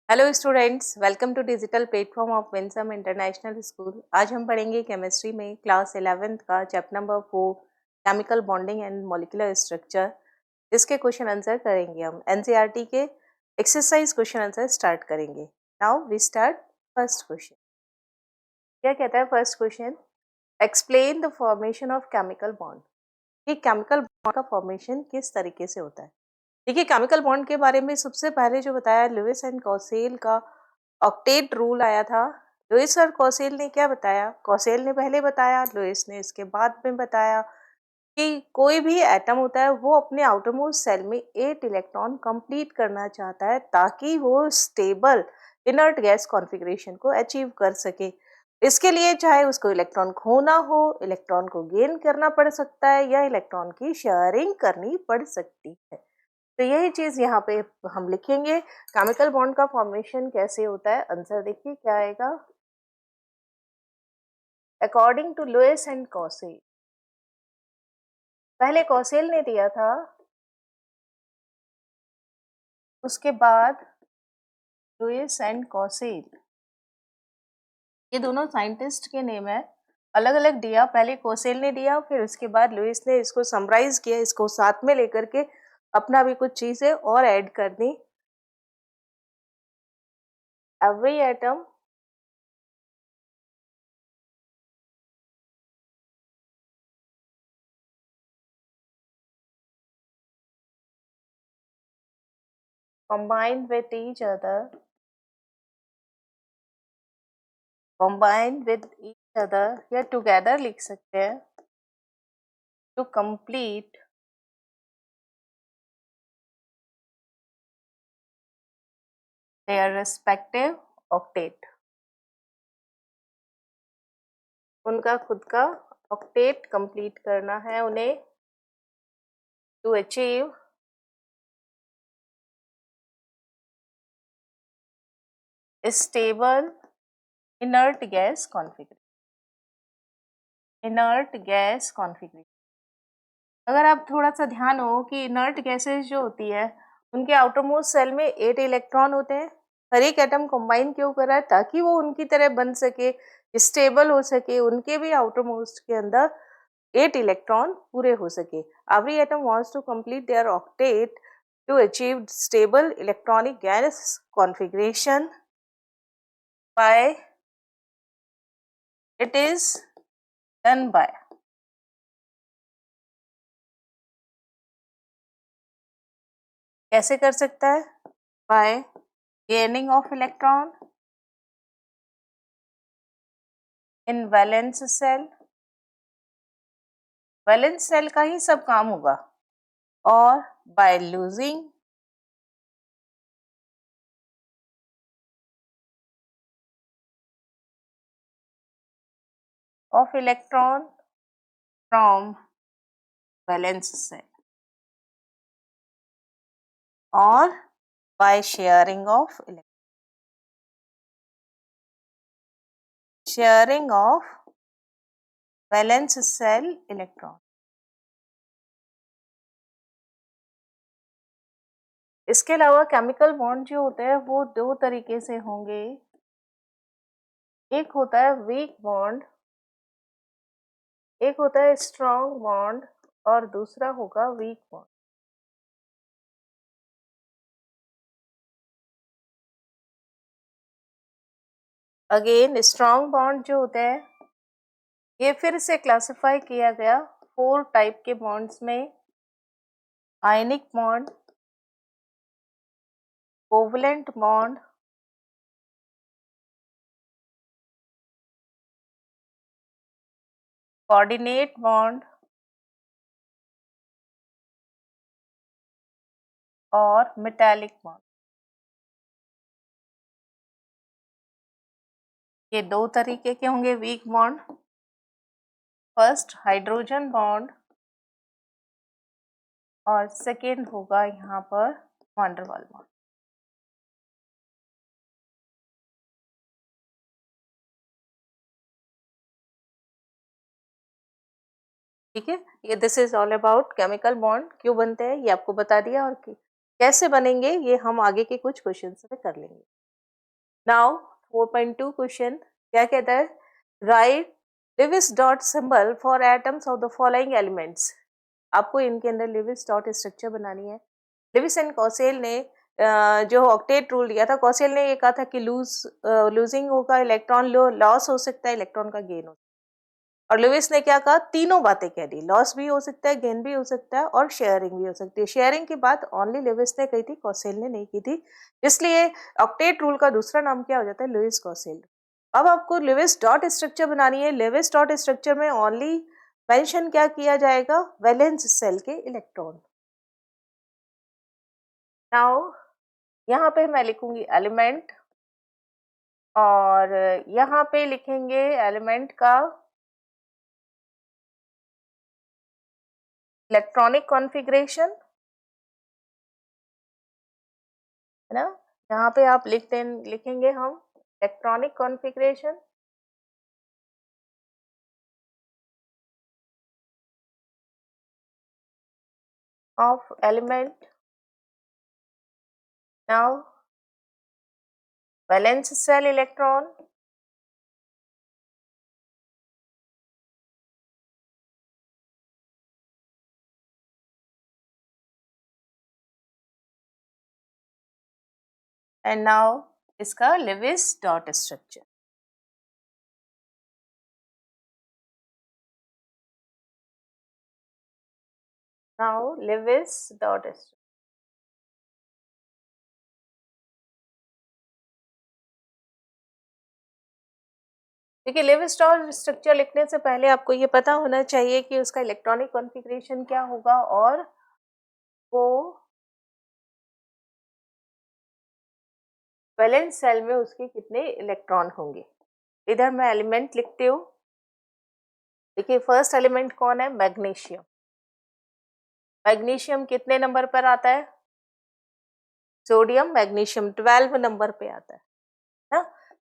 Hello students, welcome to digital platform of Winsome International School. आज हम पढ़ेंगे chemistry में क्लास 11th का chapter number 4 chemical bonding and molecular structure. इसके question answer करेंगे हम एनसीईआरटी के एक्सरसाइज क्वेश्चन आंसर स्टार्ट करेंगे। Now we start first question. क्या कहता है first question? Explain the formation of chemical bond. ये केमिकल बॉन्ड का फॉर्मेशन किस तरीके से होता है? देखिए, केमिकल बॉन्ड के बारे में सबसे पहले जो बताया लुईस एंड कॉसेल का ऑक्टेट रूल आया था। लुईस और कॉसेल ने क्या बताया? कॉसेल ने पहले बताया, लुईस ने इसके बाद में बताया कि कोई भी एटम होता है वो अपने आउटरमोस्ट सेल में 8 इलेक्ट्रॉन कंप्लीट करना चाहता है ताकि वो स्टेबल इनर्ट गैस कॉन्फ़िगरेशन को अचीव कर सके। इसके लिए चाहे उसको इलेक्ट्रॉन खोना हो, इलेक्ट्रॉन को गेन करना पड़ सकता है या इलेक्ट्रॉन की शेयरिंग करनी पड़ सकती है। तो यही चीज यहाँ पे हम लिखेंगे। केमिकल बॉन्ड का फॉर्मेशन कैसे होता है? आंसर देखिए क्या आएगा। अकॉर्डिंग टू लुईस एंड कॉसेल, पहले कॉसेल ने दिया था, उसके बाद लुईस एंड कॉसेल, ये दोनों साइंटिस्ट के नेम है। अलग अलग दिया, पहले कोसेल ने दिया, फिर उसके बाद लुईस ने इसको समराइज किया, इसको साथ में लेकर के अपना भी कुछ चीजें और ऐड कर दी। Every atom combined with each other, combined with each other या together लिख सकते हैं, to complete their respective octet। उनका खुद का ऑक्टेट कंप्लीट करना है उन्हें, to achieve stable inert gas configuration. Inert gas configuration, अगर आप थोड़ा सा ध्यान हो कि इनर्ट गैसेस जो होती है उनके आउटरमोस्ट सेल में 8 इलेक्ट्रॉन होते हैं। हर एक एटम कंबाइन क्यों कर रहा है? ताकि वो उनकी तरह बन सके, स्टेबल हो सके, उनके भी आउटरमोस्ट के अंदर 8 इलेक्ट्रॉन पूरे हो सके। Every atom wants to complete their octet to achieve stable electronic gas configuration by it is done by, कैसे कर सकता है? By gaining of electron in valence cell। Valence cell का ही सब काम होगा। और by losing of electron from valence cell और by sharing of valence cell electron। इसके अलावा केमिकल बॉन्ड जो होते हैं वो दो तरीके से होंगे। एक होता है वीक बॉन्ड, एक होता है स्ट्रॉन्ग बॉन्ड और दूसरा होगा weak bond. Again strong bond जो होते हैं ये फिर से क्लासिफाई किया गया 4 टाइप के बॉन्ड्स में। Ionic bond, covalent bond, coordinate bond और मेटालिक बॉन्ड। ये दो तरीके के होंगे weak bond. First hydrogen bond और सेकेंड होगा यहाँ पर वैन डर वाल्स बॉन्ड। ठीक है, ये this is all about chemical bond क्यों बनते हैं ये आपको बता दिया, और कैसे बनेंगे ये हम आगे के कुछ क्वेश्चन में कर लेंगे। नाउ 4.2 क्वेश्चन क्या कहता है, right Lewis dot symbol for atoms of the following elements. आपको इनके अंदर लिविस डॉट स्ट्रक्चर बनानी है। लिविस एंड कॉसेल ने जो ऑक्टेट रूल दिया था, कॉसेल ने ये कहा था कि लूजिंग होगा इलेक्ट्रॉन, लॉस हो सकता है, इलेक्ट्रॉन का गेन हो सकता है। और लुइस ने क्या कहा, तीनों बातें कह दी, लॉस भी हो सकता है, गेन भी हो सकता है और शेयरिंग भी हो सकती है। शेयरिंग की बात ओनली लुइस ने कही थी, कॉसेल ने नहीं की थी, इसलिए ऑक्टेट रूल का दूसरा नाम क्या हो जाता है, लुइस कॉसेल। अब आपको लुइस डॉट स्ट्रक्चर बनानी है। लुइस डॉट स्ट्रक्चर में ओनली मेंशन क्या किया जाएगा, वैलेंस सेल के इलेक्ट्रॉन। नाउ यहाँ पे मैं लिखूंगी एलिमेंट और यहाँ पे लिखेंगे एलिमेंट का इलेक्ट्रॉनिक कॉन्फ़िगरेशन, है ना। यहाँ पे आप लिखेंगे हम electronic configuration of element. Now valence shell electron, and now इसका Lewis dot structure. Now Lewis dot structure, देखिए लिविस डॉट स्ट्रक्चर लिखने से पहले आपको ये पता होना चाहिए कि उसका इलेक्ट्रॉनिक कॉन्फ़िगरेशन क्या होगा और वो वैलेंस सेल में उसके कितने इलेक्ट्रॉन होंगे। इधर मैं एलिमेंट लिखती हूँ। देखिए फर्स्ट एलिमेंट कौन है, मैग्नीशियम। मैग्नीशियम कितने नंबर पर आता है, सोडियम मैग्नीशियम 12 नंबर पे आता है ना।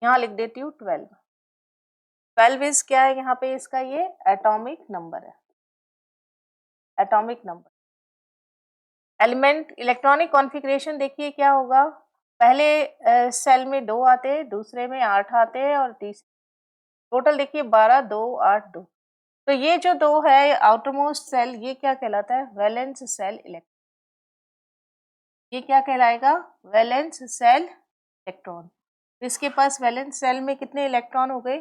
यहाँ लिख देती हूँ 12। 12 इज क्या है यहाँ पे, इसका ये एटॉमिक नंबर है, atomic number. Element electronic configuration देखिए क्या होगा, पहले सेल में 2 आते हैं, दूसरे में 8 आते हैं और तीसरे टोटल देखिए 12, 2, 8, 2। तो ये जो 2 है आउटरमोस्ट सेल, ये क्या कहलाता है, वैलेंस सेल इलेक्ट्रॉन। ये क्या कहलाएगा, वैलेंस सेल इलेक्ट्रॉन। इसके पास वैलेंस सेल में कितने इलेक्ट्रॉन हो गए,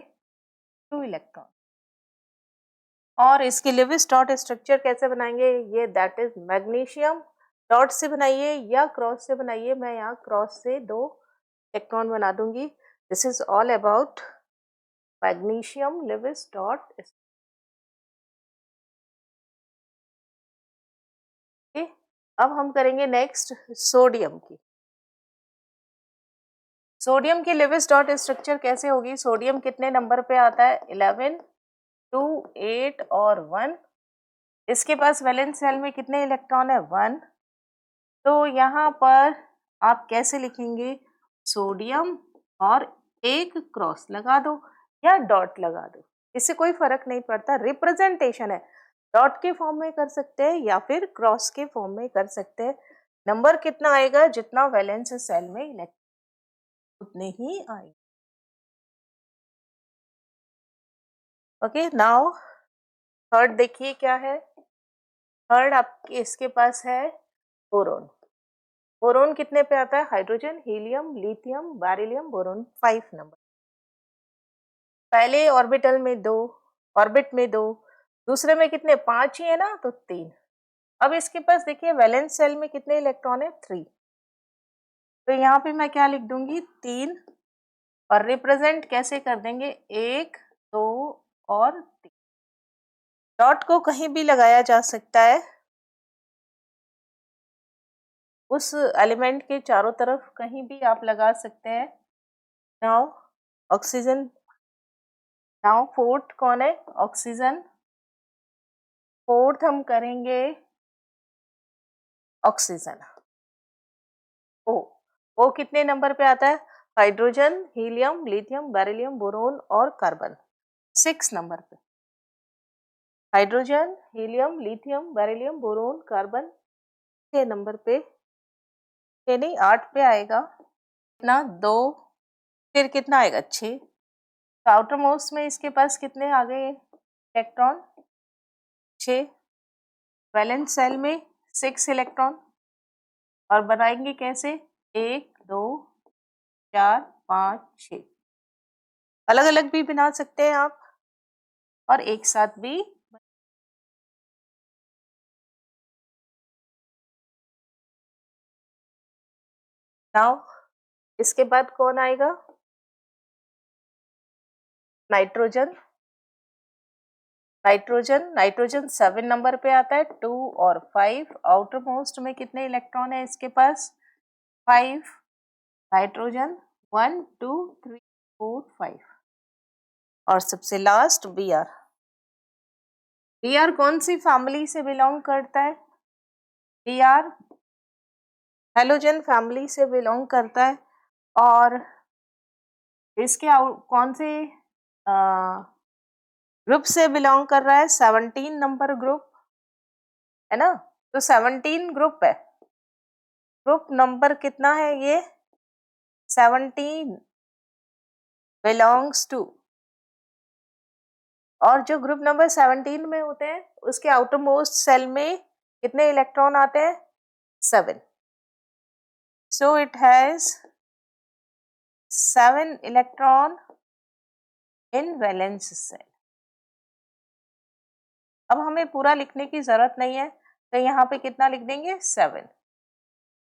2 इलेक्ट्रॉन। और इसकी लिविस डॉट स्ट्रक्चर कैसे बनाएंगे, ये दैट इज मैग्नीशियम डॉट से बनाइए या क्रॉस से बनाइए। मैं यहाँ क्रॉस से 2 इलेक्ट्रॉन बना दूंगी। This is all about magnesium Lewis dot. अब हम करेंगे नेक्स्ट सोडियम की। सोडियम की लिविस डॉट स्ट्रक्चर कैसे होगी, सोडियम कितने नंबर पे आता है, 11, 2, 8 और 1। इसके पास वैलेंस सेल में कितने इलेक्ट्रॉन है, 1। तो यहाँ पर आप कैसे लिखेंगे, सोडियम और एक क्रॉस लगा दो या डॉट लगा दो, इससे कोई फर्क नहीं पड़ता, रिप्रेजेंटेशन है। डॉट के फॉर्म में कर सकते हैं या फिर क्रॉस के फॉर्म में कर सकते हैं। नंबर कितना आएगा, जितना वैलेंस सेल में इलेक्ट्रॉन उतने ही आएंगे। ओके नाउ थर्ड देखिए क्या है। थर्ड आपके इसके पास है बोरोन। बोरोन कितने पे आता है, hydrogen, helium, lithium, beryllium, boron 5 number. पहले ऑर्बिटल में 2, ऑर्बिट में 2, दूसरे में कितने, 5 ही है ना, तो 3। अब इसके पास देखिए वैलेंस सेल में कितने इलेक्ट्रॉन है, 3। तो यहाँ पे मैं क्या लिख दूंगी, 3 और रिप्रेजेंट कैसे कर देंगे, 1, 2 और 3। डॉट को कहीं भी लगाया जा सकता है, उस एलिमेंट के चारों तरफ कहीं भी आप लगा सकते हैं। नाउ ऑक्सीजन, नाउ फोर्थ कौन है, ऑक्सीजन। फोर्थ हम करेंगे ऑक्सीजन। ओ, ओ कितने नंबर पे आता है, hydrogen, helium, lithium, beryllium, boron और कार्बन 6 नंबर पे। Hydrogen, helium, lithium, beryllium, boron, carbon 6 number पे, 6 नहीं 8 पे आएगा। इतना 2, फिर कितना आएगा 6। तो आउटर मोस्ट में इसके पास कितने आ गए इलेक्ट्रॉन 6। वैलेंस सेल में 6 इलेक्ट्रॉन। और बनाएंगे कैसे 1 2 4 5 6। अलग अलग भी बना सकते हैं आप और एक साथ भी। नाउ इसके बाद कौन आएगा नाइट्रोजन। नाइट्रोजन 7 नंबर पे आता है 2 और 5। आउटर मोस्ट में कितने इलेक्ट्रॉन है इसके पास 5। नाइट्रोजन 1 2 3 4 5। और सबसे लास्ट Br। Br कौन सी फैमिली से बिलोंग करता है Br हेलोजन फैमिली से बिलोंग करता है। और इसके कौन से ग्रुप से बिलोंग कर रहा है 17 नंबर ग्रुप है ना। तो 17 ग्रुप है। ग्रुप नंबर कितना है ये 17 बिलोंग्स टू। और जो ग्रुप नंबर 17 में होते हैं उसके आउटर मोस्ट सेल में कितने इलेक्ट्रॉन आते हैं 7। So it has 7 electron in valence cell. अब हमें पूरा लिखने की जरूरत नहीं है तो यहाँ पे कितना लिख देंगे 7।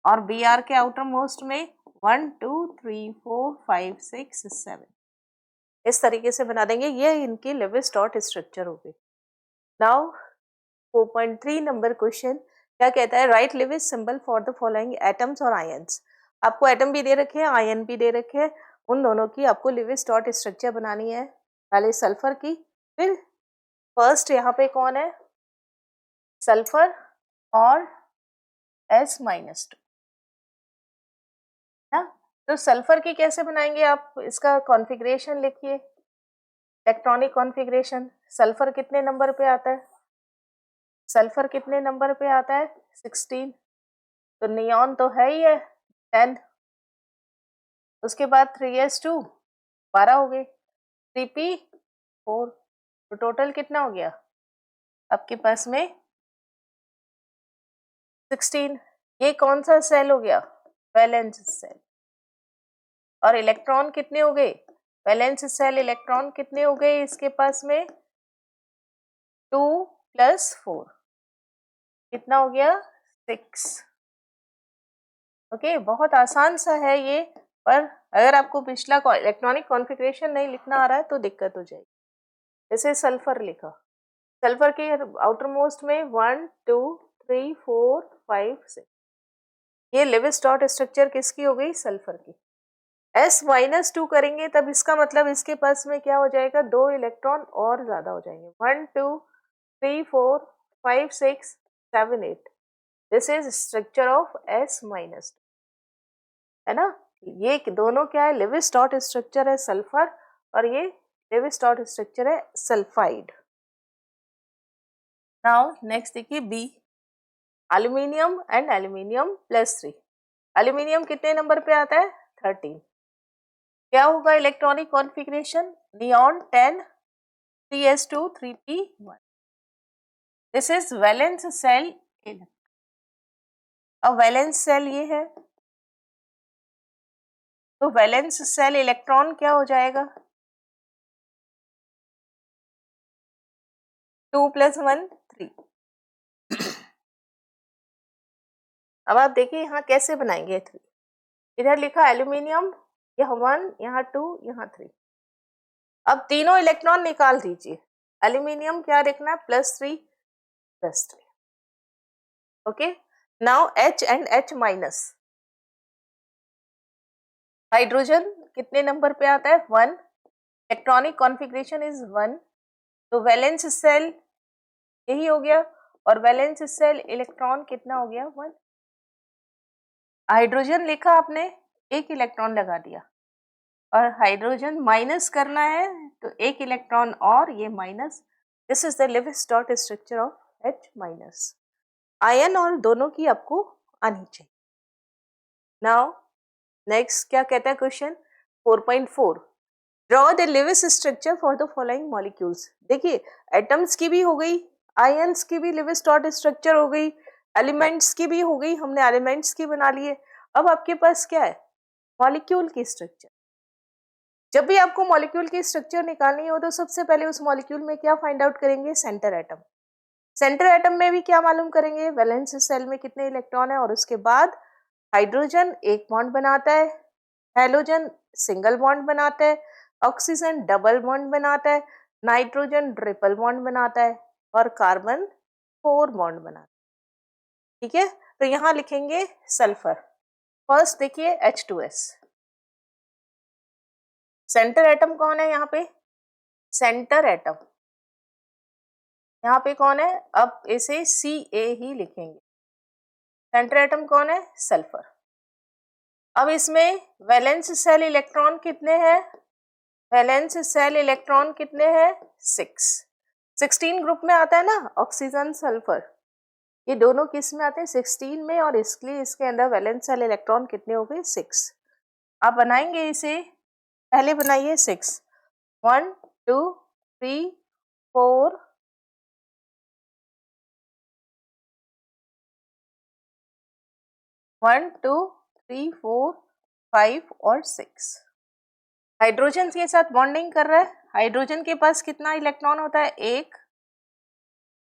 और बी आर के आउटर मोस्ट में 1 2 3 4 5 6 7 इस तरीके से बना देंगे। ये इनकी लेविस डॉट स्ट्रक्चर होगी। नाउ 4.3 नंबर क्वेश्चन क्या कहता है write Lewis symbol for the following atoms और आयंस। आपको एटम भी दे रखे हैं आयन भी दे रखे हैं। उन दोनों की आपको लेविस डॉट स्ट्रक्चर बनानी है। पहले सल्फर की फिर फर्स्ट यहाँ पे कौन है सल्फर और S-2 ना। तो सल्फर की कैसे बनाएंगे आप इसका कॉन्फ़िगरेशन लिखिए। इलेक्ट्रॉनिक कॉन्फ़िगरेशन सल्फर कितने नंबर पे आता है सल्फर कितने नंबर पे आता है 16। तो नियॉन तो है ही है 10। उसके बाद 3s2 12 हो गए 3p4 तो टोटल कितना हो गया आपके पास में 16। ये कौन सा सेल हो गया वैलेंस सेल। और इलेक्ट्रॉन कितने हो गए वैलेंस सेल इलेक्ट्रॉन कितने हो गए इसके पास में 2 + 4 कितना हो गया 6। ओके बहुत आसान सा है ये। पर अगर आपको पिछला इलेक्ट्रॉनिक कॉन्फ़िगरेशन नहीं लिखना आ रहा है तो दिक्कत हो जाएगी। जैसे सल्फर लिखा सल्फर के आउटर मोस्ट में 1 2 3 4 5 6 ये लेविस डॉट स्ट्रक्चर किसकी हो गई सल्फर की। S-2 करेंगे तब इसका मतलब इसके पास में क्या हो जाएगा 2 इलेक्ट्रॉन और ज्यादा हो जाएंगे 1 2 3 4 5 6 7 8 this is structure of S-2 है ना। ये दोनों क्या है लेविस डॉट स्ट्रक्चर है सल्फर और ये लेविस डॉट स्ट्रक्चर है सल्फाइड। नाउ नेक्स्ट देखिए B aluminium and aluminium +3। Aluminium कितने नंबर पे आता है 13। क्या होगा electronic configuration neon 10 3s2 3p1 this is valence cell. अब वैलेंस सेल ये है तो वैलेंस सेल इलेक्ट्रॉन क्या हो जाएगा 2 + 1 3। अब आप देखिए यहाँ कैसे बनाएंगे 3। इधर लिखा एल्यूमिनियम यहाँ 1 यहाँ 2 यहाँ 3। अब तीनों इलेक्ट्रॉन निकाल दीजिए एल्यूमिनियम क्या लिखना +3 +3। Okay now H and H-। Hydrogen कितने नंबर पे आता है 1। इलेक्ट्रॉनिक कॉन्फ़िगरेशन इज 1 तो वैलेंस सेल यही हो गया और वैलेंस सेल इलेक्ट्रॉन कितना हो गया 1। हाइड्रोजन लिखा आपने एक इलेक्ट्रॉन लगा दिया और हाइड्रोजन माइनस करना है तो एक इलेक्ट्रॉन और ये minus. This is the Lewis dot structure of H-। Ion और दोनों की आपको आनी चाहिए। नाउ नेक्स्ट क्या कहता है question 4.4 draw the Lewis structure for the following molecules. देखिए एटम्स की भी हो गई, आयंस की भी लिविस डॉट स्ट्रक्चर हो गई, एलिमेंट्स की भी हो गई, हमने एलिमेंट्स की बना लिए। अब आपके पास क्या है, मॉलिक्यूल की स्ट्रक्चर। जब भी आपको मॉलिक्यूल की स्ट्रक्चर निकालनी हो तो सबसे पहले उस मॉलिक्यूल में क्या फाइंड आउट करेंगे, सेंटर एटम। सेंटर एटम में भी क्या मालूम करेंगे, वैलेंस शेल में कितने इलेक्ट्रॉन है, और उसके बाद हाइड्रोजन एक बॉन्ड बनाता है, हेलोजन सिंगल बॉन्ड बनाता है, ऑक्सीजन डबल बॉन्ड बनाता है, नाइट्रोजन ट्रिपल बॉन्ड बनाता है, और कार्बन 4 बॉन्ड बनाता है। ठीक है, तो यहां लिखेंगे सल्फर। फर्स्ट देखिए H2S, सेंटर एटम कौन है यहाँ पे, सेंटर एटम यहाँ पे कौन है, अब इसे Ca ही लिखेंगे। सेंटर एटम कौन है, सल्फर। अब इसमें वैलेंस शेल इलेक्ट्रॉन कितने हैं, वैलेंस शेल इलेक्ट्रॉन कितने हैं, 6। 16 ग्रुप में आता है ना ऑक्सीजन सल्फर, ये दोनों किस में आते हैं, 16 में, और इसलिए इसके अंदर वैलेंस शेल इलेक्ट्रॉन कितने हो गए, 6। आप बनाएंगे इसे, पहले बनाइए 6, 1 2 3 4 1 2 3 4 5 और 6। हाइड्रोजन के साथ बॉन्डिंग कर रहा है, हाइड्रोजन के पास कितना इलेक्ट्रॉन होता है, एक।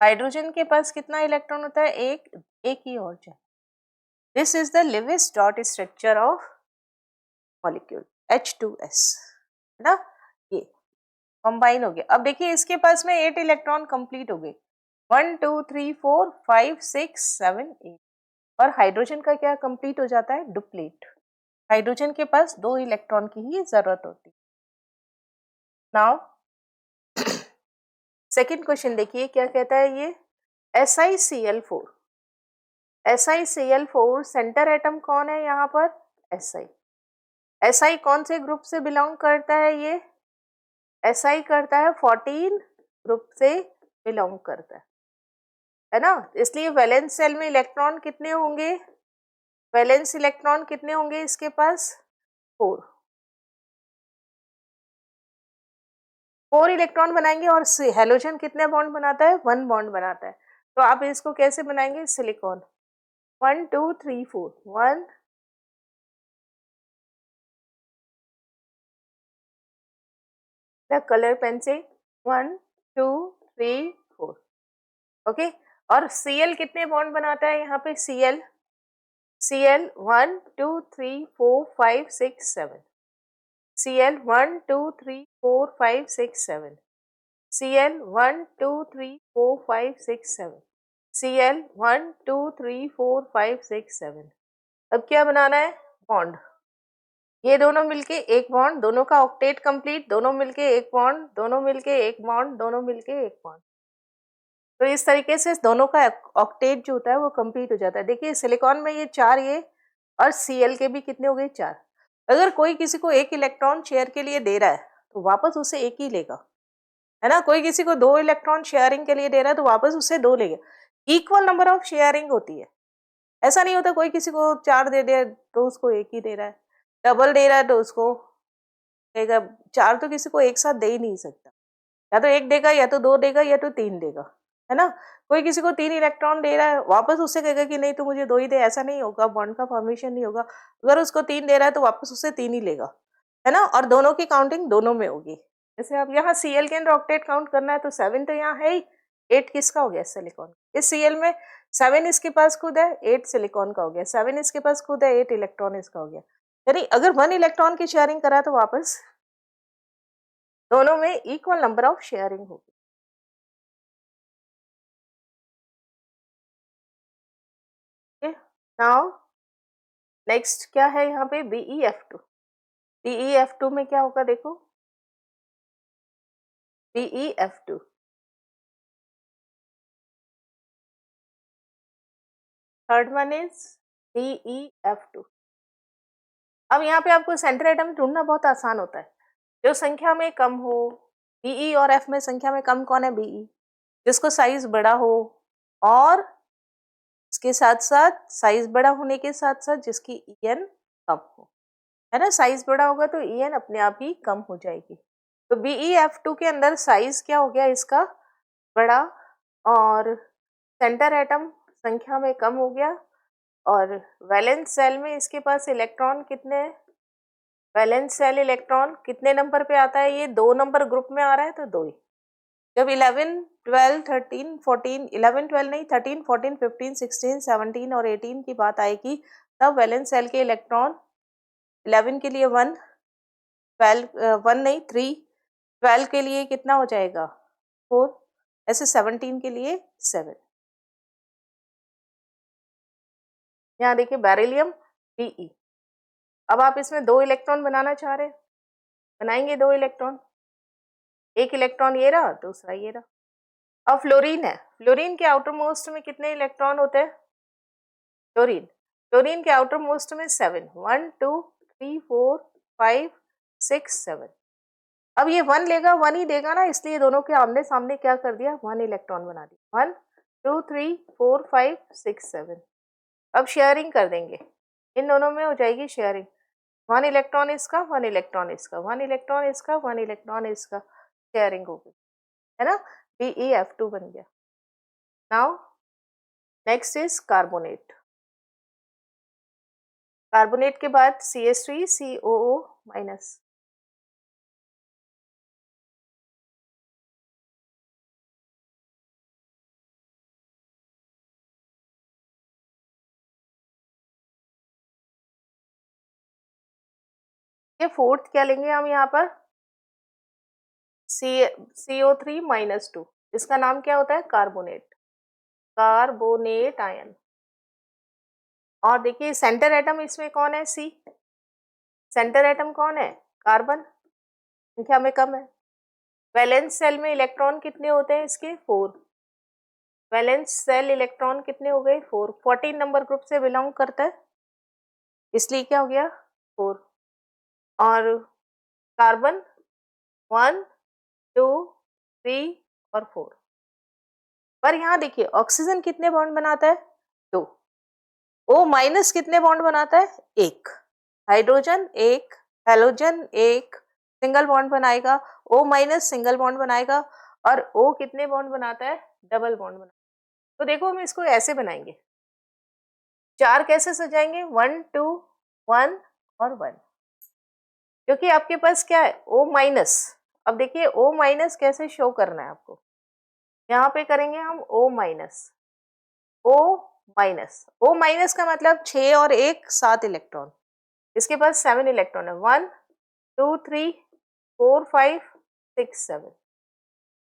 हाइड्रोजन के पास कितना इलेक्ट्रॉन होता है, एक ही और चाहिए। This is the Lewis dot structure of molecule H2S, है ना, ये कंबाइन हो गया। अब देखिए इसके पास में 8 इलेक्ट्रॉन कंप्लीट हो गए, 1 2 3 4 5 6 7 8। और हाइड्रोजन का क्या कंप्लीट हो जाता है, डुप्लीट। हाइड्रोजन के पास 2 इलेक्ट्रॉन की ही जरूरत होती है। नाउ सेकेंड क्वेश्चन देखिए क्या कहता है, ये SiCl4। SiCl4 सेंटर एटम कौन है यहाँ पर, Si। Si कौन से ग्रुप से बिलोंग करता है, ये Si करता है 14 ग्रुप से बिलोंग करता है ना, इसलिए वैलेंस शेल में इलेक्ट्रॉन कितने होंगे, वैलेंस इलेक्ट्रॉन कितने होंगे इसके पास, 4। 4 इलेक्ट्रॉन बनाएंगे, और हेलोजन कितने बॉन्ड बनाता है, 1 बॉन्ड बनाता है। तो आप इसको कैसे बनाएंगे, सिलिकॉन 1 2 3 4 1 द कलर पेन से 1 2 3 4, ओके। और Cl कितने बॉन्ड बनाता है यहाँ पे, Cl 1 2 3 4 5 6 7, Cl 1 2 3 4 5 6 7, Cl 1 2 3 4 5 6 7, Cl 1 2 3 4 5 6 7। अब क्या बनाना है, बॉन्ड। ये दोनों मिलके एक बॉन्ड, दोनों का ऑक्टेट कंप्लीट, दोनों मिलके एक बॉन्ड, दोनों मिलके एक बॉन्ड, दोनों मिलके एक बॉन्ड। तो इस तरीके से दोनों का ऑक्टेट जो होता है वो कंप्लीट हो जाता है। देखिए सिलिकॉन में ये 4, ये और Cl के भी कितने हो गए, 4। अगर कोई किसी को एक इलेक्ट्रॉन शेयर के लिए दे रहा है तो वापस उसे एक ही लेगा, है ना। कोई किसी को 2 इलेक्ट्रॉन शेयरिंग के लिए दे रहा है तो वापस उससे 2 लेगा। इक्वल नंबर ऑफ शेयरिंग होती है, ऐसा नहीं होता कोई किसी को 4 दे दे तो उसको एक ही दे रहा है, डबल दे रहा है तो उसको देगा। 4 तो किसी को एक साथ दे ही नहीं सकता, या तो एक देगा, या तो 2 देगा, या तो 3 देगा, है ना। कोई किसी को 3 इलेक्ट्रॉन दे रहा है, वापस उससे कहेगा कि नहीं तो मुझे 2 ही दे, ऐसा नहीं होगा, बॉन्ड का फॉर्मेशन नहीं होगा। अगर उसको 3 दे रहा है तो वापस उससे 3 ही लेगा, है ना। और दोनों की काउंटिंग दोनों में होगी। जैसे अब यहाँ Cl के अंदर ऑक्टेट काउंट करना है तो 7 तो यहाँ है ही, 8 किसका हो गया, सिलिकॉन। इस Cl में 7 इसके पास खुद है, 8 सिलिकॉन का हो गया, 7 इसके पास खुद है, 8 इलेक्ट्रॉन इसका हो गया। यानी अगर 1 इलेक्ट्रॉन की शेयरिंग करा तो वापस दोनों में इक्वल नंबर ऑफ शेयरिंग होगी। नाउ नेक्स्ट क्या है यहाँ पे, BeF2। BeF2 में क्या होगा, देखो BeF2 third one is BeF2। अब यहाँ पे आपको सेंटर एटम ढूंढना बहुत आसान होता है, जो संख्या में कम हो। Be और F में संख्या में कम कौन है, Be, जिसको साइज बड़ा हो, और इसके साथ साथ साइज बड़ा होने के साथ साथ जिसकी En कम हो, है ना, साइज बड़ा होगा तो En अपने आप ही कम हो जाएगी। तो BeF2 के अंदर साइज क्या हो गया इसका, बड़ा, और सेंटर एटम संख्या में कम हो गया, और वैलेंस सेल में इसके पास इलेक्ट्रॉन कितने, वैलेंस सेल इलेक्ट्रॉन कितने नंबर पे आता है, ये 2 नंबर ग्रुप में आ रहा है तो 2 ही। जब 11, 12, 13, 14, 11, 12 नहीं 13, 14, 15, 16, 17 और 18 की बात आएगी, तब वैलेंस सेल के इलेक्ट्रॉन 11 के लिए 1, 12 1 नहीं 3, 12 के लिए कितना हो जाएगा 4, ऐसे 17 के लिए 7। यहाँ देखिए बेरिलियम Be, अब आप इसमें 2 इलेक्ट्रॉन बनाना चाह रहे हैं, बनाएंगे 2 इलेक्ट्रॉन, एक इलेक्ट्रॉन ये रहा, दूसरा ये रहा। अब फ्लोरीन है, फ्लोरीन के आउटर मोस्ट में कितने इलेक्ट्रॉन होते हैं, फ्लोरीन, फ्लोरीन के आउटर मोस्ट में 7, 1 2 3 4 5 6 7। अब ये 1 लेगा, 1 ही देगा ना, इसलिए दोनों के आमने सामने क्या कर दिया, 1 इलेक्ट्रॉन बना दिया, 1 2 3 4 5 6 7। अब शेयरिंग कर देंगे, इन दोनों में हो जाएगी शेयरिंग, 1 इलेक्ट्रॉन इसका, 1 इलेक्ट्रॉन इसका, 1 इलेक्ट्रॉन इसका, 1 इलेक्ट्रॉन इसका, शेयरिंग हो गई, है ना, BeF2 बन गया। Now next is carbonate, carbonate के बाद CH3COO माइनस, ये फोर्थ क्या लेंगे हम यहाँ पर, CO3 माइनस 2, इसका नाम क्या होता है, कार्बोनेट, कार्बोनेट आयन। और देखिए सेंटर एटम इसमें कौन है, C, सेंटर एटम कौन है, कार्बन, संख्या में कम है। वैलेंस सेल में इलेक्ट्रॉन कितने होते हैं इसके, 4, वैलेंस सेल इलेक्ट्रॉन कितने हो गए, 4, 14 नंबर ग्रुप से बिलोंग करता है, इसलिए क्या हो गया 4। और कार्बन 1 2 3 और 4। पर यहाँ देखिए ऑक्सीजन कितने बॉन्ड बनाता है, 2, O माइनस कितने बॉन्ड बनाता है, 1, हाइड्रोजन 1, हेलोजन 1, सिंगल बॉन्ड बनाएगा, O माइनस सिंगल बॉन्ड बनाएगा, और O कितने बॉन्ड बनाता है, डबल बॉन्ड बनाता है। तो देखो हम इसको ऐसे बनाएंगे, 4 कैसे सजाएंगे, 1 2 1 और 1, क्योंकि आपके पास क्या है O माइनस। अब देखिए O माइनस कैसे शो करना है आपको, यहाँ पे करेंगे हम O minus, O minus, O minus का मतलब 6 और 1 7 इलेक्ट्रॉन, इसके पास 7 इलेक्ट्रॉन है, 1 2 3 4 5 6 7,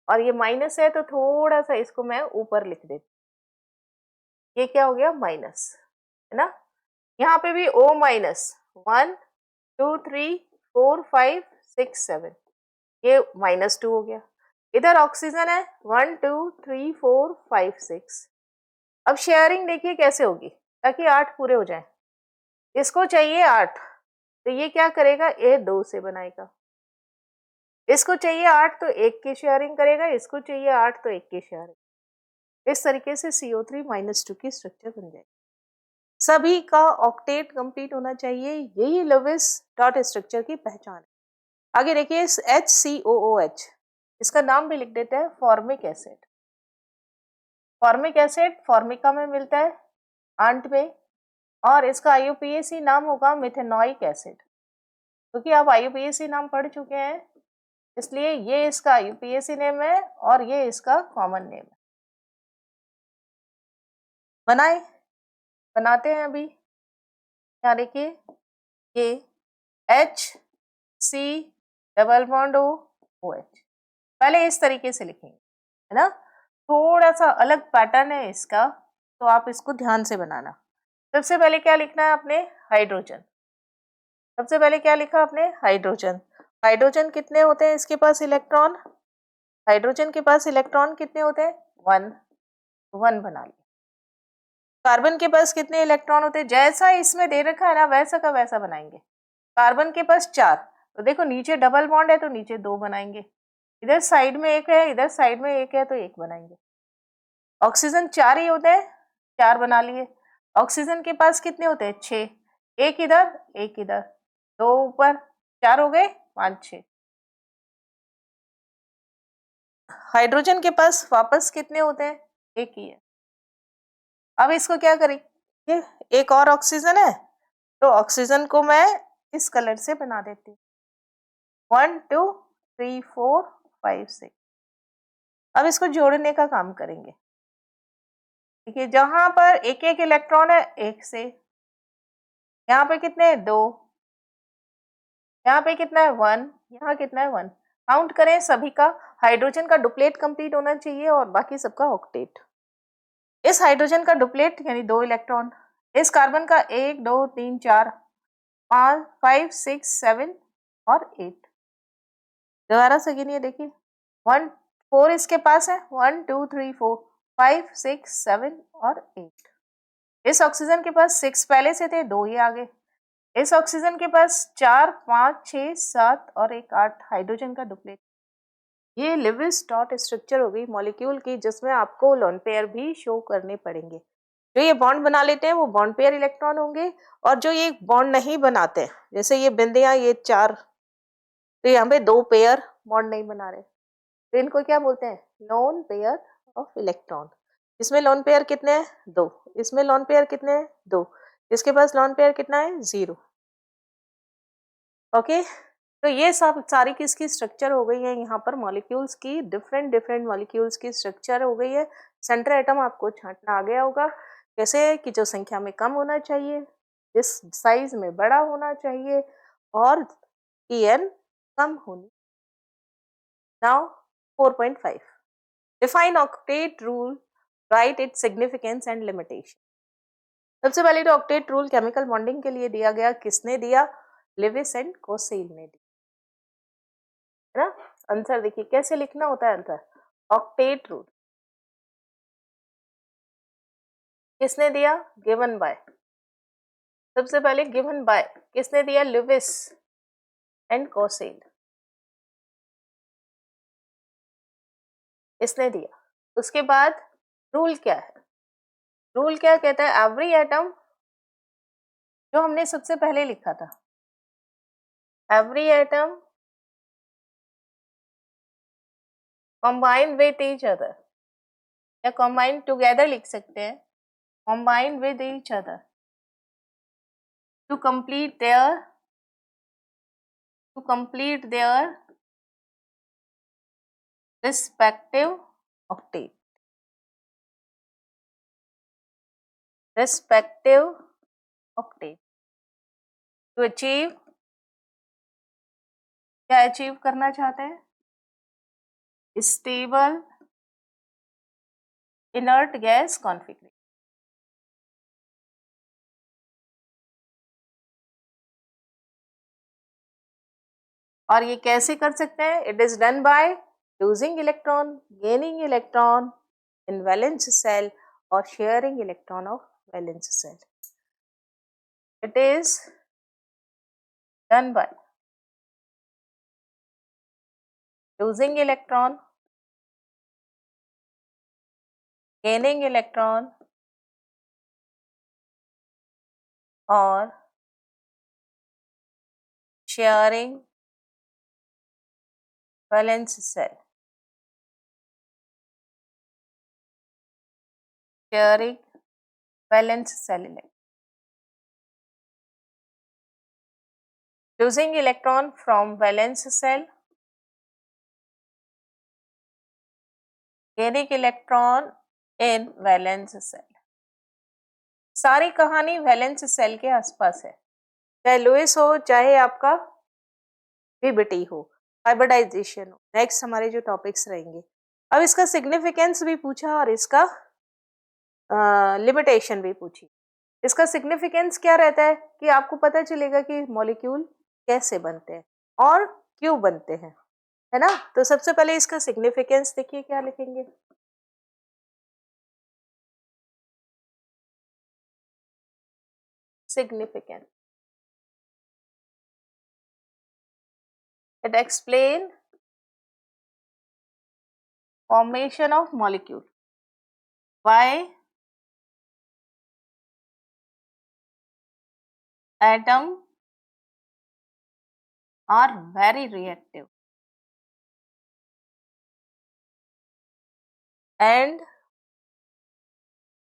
और ये माइनस है तो थोड़ा सा इसको मैं ऊपर लिख देती, ये क्या हो गया माइनस, है ना। यहाँ पे भी O माइनस 1 2 3 4 5 6 7, ये -2 हो गया। इधर ऑक्सीजन है 1 2 3 4 5 6। अब शेयरिंग देखिए कैसे होगी, ताकि 8 पूरे हो जाए, इसको चाहिए 8, तो ये क्या करेगा, ये 2 से बनाएगा, इसको चाहिए 8 तो 1 की शेयरिंग करेगा, इसको चाहिए 8 तो 1 की शेयरिंग, इस तरीके से CO3 -2 की स्ट्रक्चर बन जाएगी। सभी का ऑक्टेट कंप्लीट होना चाहिए, यही लेविस डॉट स्ट्रक्चर की पहचान है। आगे देखिए HCOOH, इसका नाम भी लिख देते हैं formic acid, formic acid Formica में मिलता है आंट में, और इसका IUPAC नाम होगा मिथेनोइक एसिड, क्योंकि आप IUPAC नाम पढ़ चुके हैं, इसलिए ये इसका IUPAC नेम है और ये इसका कॉमन नेम है। बनाते हैं अभी, यहाँ देखिए ये HC डबल बॉन्ड OH, पहले इस तरीके से लिखेंगे, है ना, थोड़ा सा अलग पैटर्न है इसका, तो आप इसको ध्यान से बनाना। सबसे पहले क्या लिखना है आपने, हाइड्रोजन, सबसे पहले क्या लिखा आपने, हाइड्रोजन, हाइड्रोजन कितने होते हैं इसके पास इलेक्ट्रॉन, हाइड्रोजन के पास इलेक्ट्रॉन कितने होते हैं, 1 1 बना लिया। कार्बन के पास कितने इलेक्ट्रॉन होते हैं, जैसा इसमें दे रखा है ना वैसा का वैसा बनाएंगे। कार्बन के पास 4, तो देखो नीचे डबल बॉन्ड है तो नीचे 2 बनाएंगे, इधर साइड में 1 है, इधर साइड में 1 है तो 1 बनाएंगे। ऑक्सीजन 4 ही होते हैं, 4 बना लिए। ऑक्सीजन के पास कितने होते हैं, 6, 1 इधर 1 इधर, दो ऊपर, 4 हो गए, 5 6। हाइड्रोजन के पास वापस कितने होते हैं? एक ही है। अब इसको क्या करेंगे, एक और ऑक्सीजन है तो ऑक्सीजन को मैं इस कलर से बना देती हूँ, 1 2 3 4 5 6। अब इसको जोड़ने का काम करेंगे। देखिए जहां पर एक एक इलेक्ट्रॉन है, एक से, यहाँ पे कितने हैं? 2, यहाँ पे कितना है? 1, यहाँ कितना है? 1। काउंट करें सभी का। हाइड्रोजन का डुप्लेट कंप्लीट होना चाहिए और बाकी सबका ऑक्टेट। इस हाइड्रोजन का डुप्लेट यानी 2 इलेक्ट्रॉन, इस कार्बन का 1 2 3 4 5 5 6 7 और 8। दोबारा से गिनिए, देखिए 1 4 इसके पास है, 1 2 3 4 5 6 7 और 8। इस ऑक्सीजन के पास 6 पहले से थे, 2 ही आगे। इस ऑक्सीजन के पास 4 5 6 7 और एक 8 हाइड्रोजन का डुप्लेट। ये लिविस डॉट स्ट्रक्चर हो गई मॉलिक्यूल की, जिसमें आपको लोन पेयर भी शो करने पड़ेंगे। जो ये बॉन्ड बना लेते हैं वो बॉन्ड पेयर इलेक्ट्रॉन होंगे, और जो ये बॉन्ड नहीं बनाते, जैसे ये बिंदियां, ये 4, तो यहाँ पे 2 पेयर बॉन्ड नहीं बना रहे, तो इनको क्या बोलते हैं? Lone pair of electron. इसमें लोन पेयर कितने हैं? 2। इसमें लोन पेयर कितने हैं? 2। इसके पास लोन पेयर कितना है? 0। ओके, तो ये सब सारी किसकी स्ट्रक्चर हो गई है, यहाँ पर मॉलिक्यूल्स की, डिफरेंट डिफरेंट मॉलिक्यूल्स की स्ट्रक्चर हो गई है। सेंटर एटम आपको छांटना आ गया होगा, कैसे कि जो संख्या में कम होना चाहिए, इस साइज में बड़ा होना चाहिए, और En कम होनी। Now 4.5 define octet rule, right its significance and limitation. सबसे पहले तो ऑक्टेट रूल केमिकल बॉन्डिंग के लिए दिया गया, किसने दिया? लिविस एंड कोसेल ने दिया, है ना। आंसर देखिए कैसे लिखना होता है आंसर, ऑक्टेट रूल किसने दिया? गिवन बाय, सबसे पहले गिवन बाय किसने दिया? लिविस एंड कोसेल, इसने दिया। उसके बाद रूल क्या है? रूल क्या कहता है? एवरी एटम, जो हमने सबसे पहले लिखा था, every atom combine with each other, या combine together लिख सकते हैं, combine with each other to complete their respective octave, to achieve, क्या अचीव करना चाहते हैं? Stable inert gas configuration. और ये कैसे कर सकते हैं? It is done by losing electron, gaining electron in valence shell, और sharing electron of valence shell. It is done by losing electron, gaining electron और sharing valence cell, sharing valence cell electron, losing electron from valence cell, gaining electron in valence cell। सारी कहानी valence shell के आसपास है, चाहे Lewis हो, चाहे आपका पीबीटी हो, हाइब्रिडाइजेशन हो। नेक्स्ट हमारे जो टॉपिक्स रहेंगे, अब इसका सिग्निफिकेंस भी पूछा और इसका लिमिटेशन भी पूछी। इसका सिग्निफिकेंस क्या रहता है कि आपको पता चलेगा कि मॉलिक्यूल कैसे बनते हैं और क्यों बनते हैं, है ना। तो सबसे पहले इसका सिग्निफिकेंस देखिए क्या लिखेंगे, significance, it explain formation of molecule, why atom are very reactive and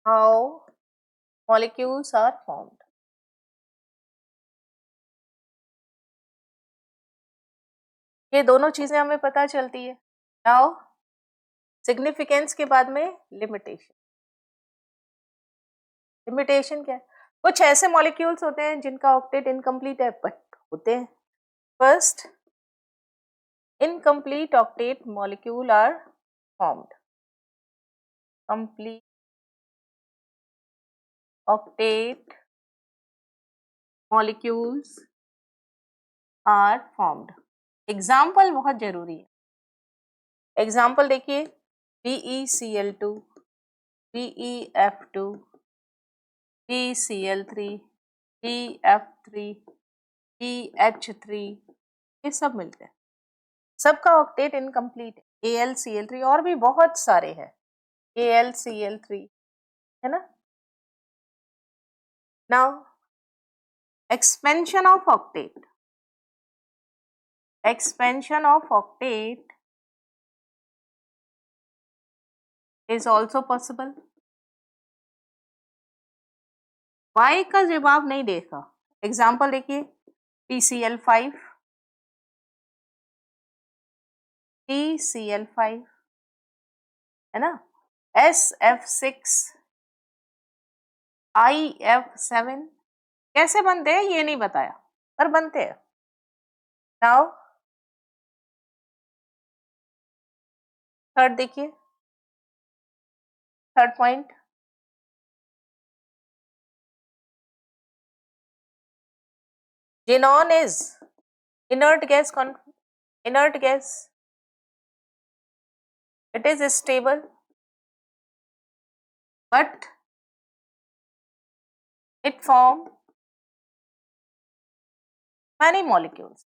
how molecules are formed. ये दोनों चीजें हमें पता चलती है. नाउ सिग्निफिकेंस के बाद में लिमिटेशन. लिमिटेशन क्या है? कुछ ऐसे मॉलिक्यूल्स होते हैं जिनका ऑक्टेट इनकम्प्लीट है बट होते हैं. First, incomplete octet molecule are formed. Complete octet molecules are formed. Example बहुत जरूरी है. एग्जाम्पल देखिए, BeCl2, BeF2, BCl3, BF3, BH3, ये सब मिलते हैं. सबका ऑक्टेट इनकम्प्लीट है. AlCl3 और भी बहुत सारे हैं. AlCl3 है ना. Now expansion of octet. Expansion of octet is also possible. Y का जवाब नहीं देखा. एग्जाम्पल देखिए, PCl5, PCl5 है ना, SF6, IF7. कैसे बनते हैं ये नहीं बताया पर बनते हैं. नाउ थर्ड देखिए, third point, xenon is inert gas. Inert gas, it is stable but it form many molecules.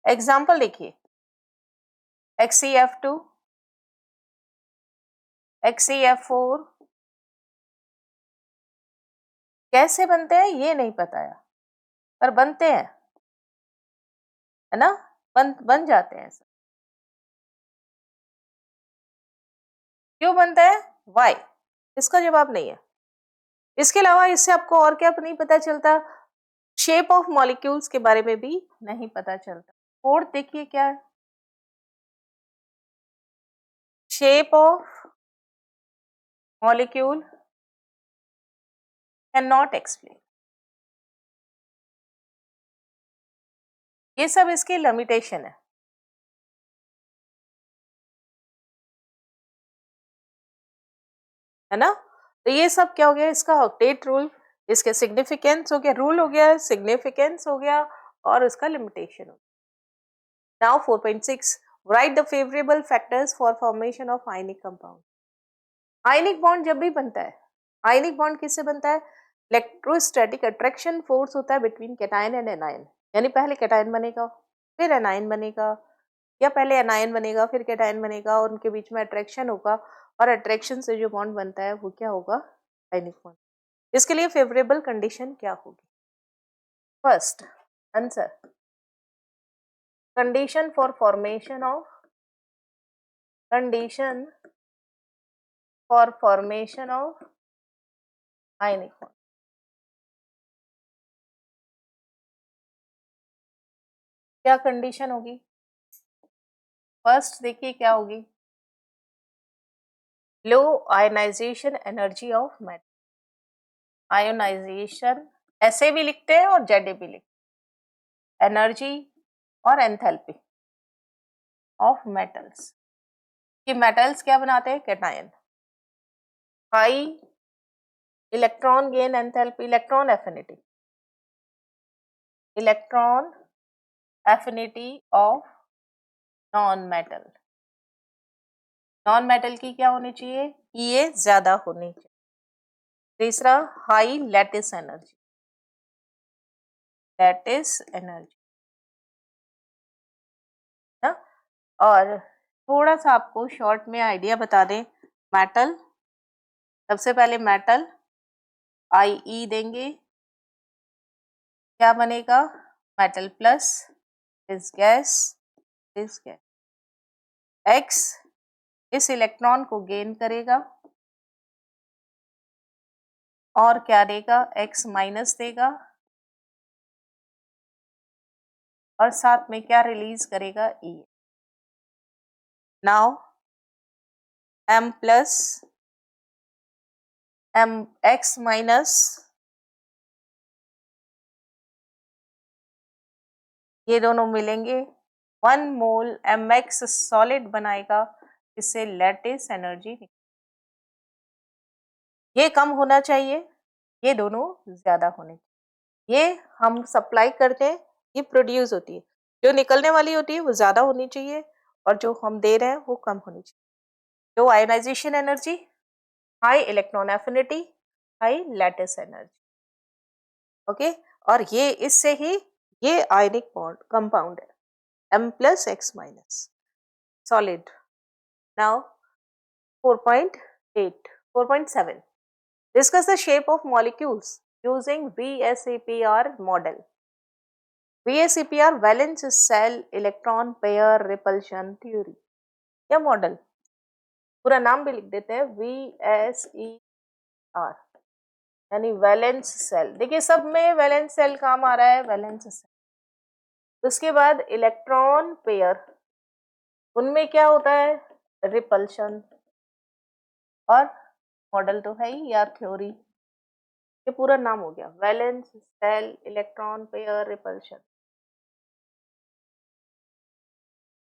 Example देखिए, XeF2, XeF4 कैसे बनते हैं ये नहीं बताया पर बनते हैं, है ना. बन जाते हैं. क्यों बनता है? वाई, इसका जवाब नहीं है. इसके अलावा इससे आपको और क्या नहीं पता चलता? शेप ऑफ मॉलिक्यूल्स के बारे में भी नहीं पता चलता. फोर्थ देखिए क्या है, shape of molecule can not explain. ये सब इसकी लिमिटेशन है ना. तो ये सब क्या हो गया, इसका ऑक्टेट रूल, इसके सिग्निफिकेंस हो गया, रूल हो गया, सिग्निफिकेंस हो गया और उसका लिमिटेशन हो गया. Now 4.6, write the favorable factors for formation of ionic compound. Ionic bond जब भी बनता है, आयनिक बॉन्ड किससे बनता है? इलेक्ट्रोस्टैटिक अट्रैक्शन फोर्स होता है बिटवीन कैटायन एंड एनायन. यानी पहले कैटायन बनेगा फिर एनायन बनेगा, या पहले एनायन बनेगा फिर कैटायन बनेगा और उनके बीच में अट्रैक्शन होगा और अट्रैक्शन से जो बॉन्ड बनता है वो क्या होगा? Ionic bond. इसके लिए फेवरेबल कंडीशन क्या होगी? First answer, condition for formation of ionic bond. क्या कंडीशन होगी? फर्स्ट देखिए क्या होगी, low ionisation energy of metal. Ionisation ऐसे भी लिखते हैं और जेड भी लिखते हैं, एनर्जी और एंथैल्पी ऑफ मेटल्स. कि मेटल्स क्या बनाते हैं? Cation. High electron gain enthalpy, electron affinity of non metal. Non metal की क्या होनी चाहिए? ये ज्यादा होनी चाहिए. तीसरा, हाई लैटिस एनर्जी. ना. और थोड़ा सा आपको शॉर्ट में आइडिया बता दें, मेटल, सबसे पहले मेटल IE देंगे, क्या बनेगा, metal plus this gas, x इस इलेक्ट्रॉन को गेन करेगा और क्या देगा, एक्स माइनस देगा और साथ में क्या रिलीज करेगा, E. Now M plus M X minus ये दोनों मिलेंगे, 1 मोल एम एक्स सॉलिड बनाएगा, इससे लैटिस एनर्जी। ये कम होना चाहिए, ये दोनों ज्यादा होने चाहिए। ये हम सप्लाई करते हैं, ये प्रोड्यूस होती है, जो निकलने वाली होती है वो ज्यादा होनी चाहिए और जो हम दे रहे हैं वो कम होनी चाहिए। जो ionisation energy, high electron affinity, high lattice energy. Okay, और ये इससे ही ये आयनिक बॉन्ड कंपाउंड है, M plus X minus solid. Now 4.8, 4.7. Discuss the shape of molecules using VSEPR model. VSEPR valence cell electron pair repulsion theory. क्या model, पूरा नाम भी लिख देते हैं, VSEPR यानी वैलेंस सेल। देखिए सब में वैलेंस सेल काम आ रहा है, वैलेंस सेल। उसके बाद इलेक्ट्रॉन पेयर, उनमें क्या होता है, रिपल्शन। और मॉडल तो है ही या थ्योरी, ये पूरा नाम हो गया, valence shell electron pair repulsion.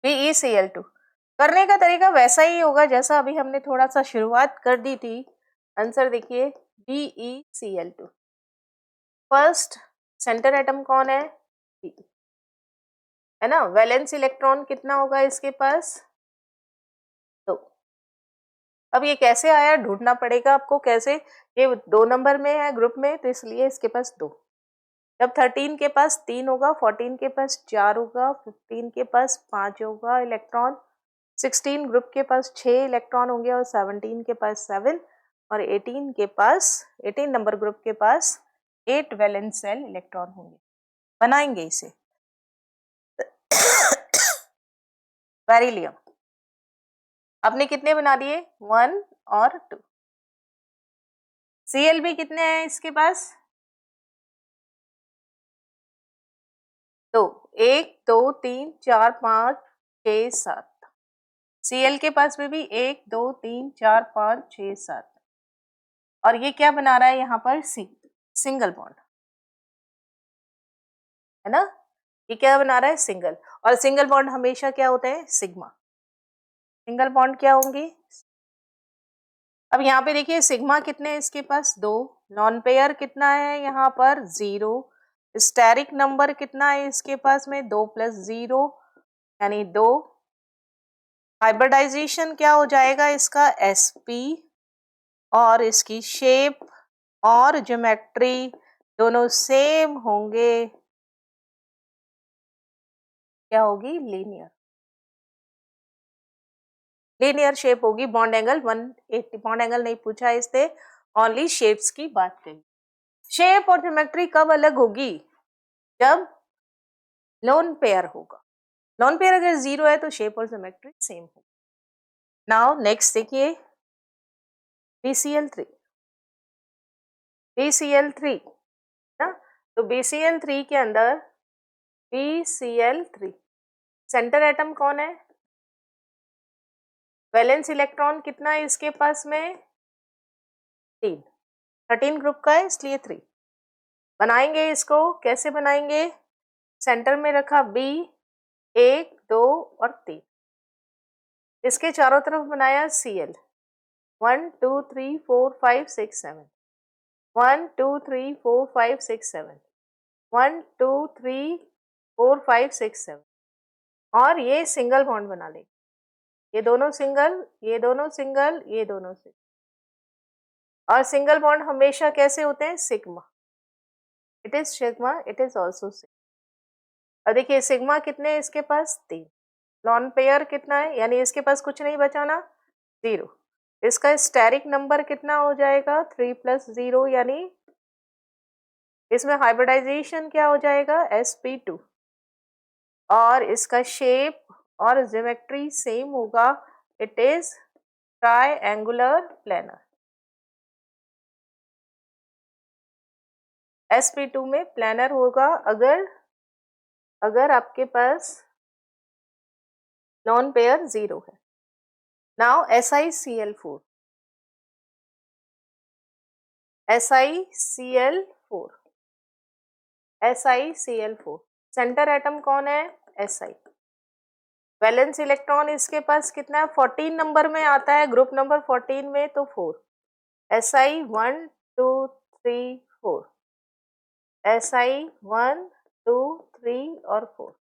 BeCl2 करने का तरीका वैसा ही होगा जैसा अभी हमने थोड़ा सा शुरुआत कर दी थी। आंसर देखिए, BeCl2। फर्स्ट सेंटर एटम कौन है, B, है ना। वैलेंस इलेक्ट्रॉन कितना होगा इसके पास, 2। अब ये कैसे आया ढूंढना पड़ेगा आपको, कैसे, ये 2 नंबर में है ग्रुप में तो इसलिए इसके पास 2। जब 13 के पास 3 होगा, 14 के पास 4 होगा, 15 के पास 5 होगा इलेक्ट्रॉन, 16 ग्रुप के पास 6 इलेक्ट्रॉन होंगे और 17 के पास 7 और 18 के पास 18 नंबर ग्रुप के पास 8 वैलेंस सेल इलेक्ट्रॉन होंगे। बनाएंगे इसे। बेरिलियम आपने कितने बना दिए, 1 और 2। Cl भी कितने हैं इसके पास, 2, 1 2 3 4 5 6 7। Cl के पास में भी 1 2 3 4 5 6 7 और ये क्या बना रहा है यहाँ पर, सिंगल बॉन्ड, है ना। ये क्या बना रहा है, सिंगल, और सिंगल बॉन्ड हमेशा क्या होते हैं, सिग्मा। सिंगल बॉन्ड क्या होंगे, अब यहाँ पे देखिए सिग्मा कितने हैं इसके पास, 2। नॉन पेयर कितना है यहाँ पर, 0। स्टेरिक नंबर कितना है इसके पास में, 2 + 0 यानी 2। हाइब्रिडाइजेशन क्या हो जाएगा इसका, sp, और इसकी शेप और ज्योमेट्री दोनों सेम होंगे, क्या होगी, लीनियर। लीनियर शेप होगी, बॉन्ड एंगल 180, बॉन्ड एंगल नहीं पूछा इससे, ओनली शेप्स की बात कही। शेप और ज्योमेट्री कब अलग होगी, जब लोन पेयर होगा। लोन पेयर अगर 0 है तो शेप और ज्योमेट्री सेम होगी। नाउ नेक्स्ट देखिए, BCl3, BCl3 ना, तो BCl3 के अंदर BCl3 सेंटर एटम कौन है, वैलेंस इलेक्ट्रॉन कितना है इसके पास में, 3। 13 ग्रुप का है इसलिए 3। बनाएंगे इसको, कैसे बनाएंगे, सेंटर में रखा B, 1 2 और 3, इसके चारों तरफ बनाया Cl, 1 2 3 4 5 6 7, 1 2 3 4 5 6 7, 1 2 3 4 5 6 7 और ये सिंगल बॉन्ड बना ले, ये दोनों सिंगल, ये दोनों सिंगल, ये दोनों सिंगल। और सिंगल बॉन्ड हमेशा कैसे होते हैं, sigma, it is sigma, it is also sigma. और देखिए सिग्मा कितने हैं इसके पास, 3। लॉन पेयर कितना है, यानी इसके पास कुछ नहीं बचाना, 0। इसका स्टेरिक नंबर कितना हो जाएगा, 3 + 0 यानी इसमें हाइब्रिडाइजेशन क्या हो जाएगा, sp2, और इसका शेप और ज्योमेट्री सेम होगा, it is triangular planar. sp2 में प्लेनर होगा अगर आपके पास नॉन पेयर 0 है। Now SiCl4, SiCl4, SiCl4, centre atom कौन है, Si। वैलेंस इलेक्ट्रॉन इसके पास कितना है, 14 नंबर में आता है, ग्रुप नंबर 14 में, तो 4, Si 1 2 3 4, Si 1 2 3 और 4,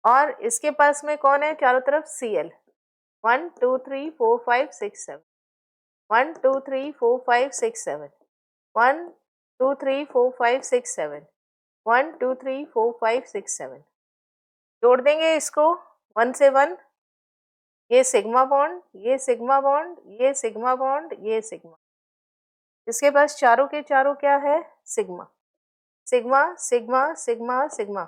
और इसके पास में कौन है चारों तरफ, Cl 1 2 3 4 5 6 7, 1 2 3 4 5 6 7, 1 2 3 4 5 6 7, 1 2 3 4 5 6 7, जोड़ देंगे इसको 1 से 1, ये सिग्मा बॉन्ड, ये सिग्मा बॉन्ड, ये सिग्मा बॉन्ड, ये सिग्मा, इसके पास चारों के चारों क्या है, sigma, sigma sigma sigma sigma,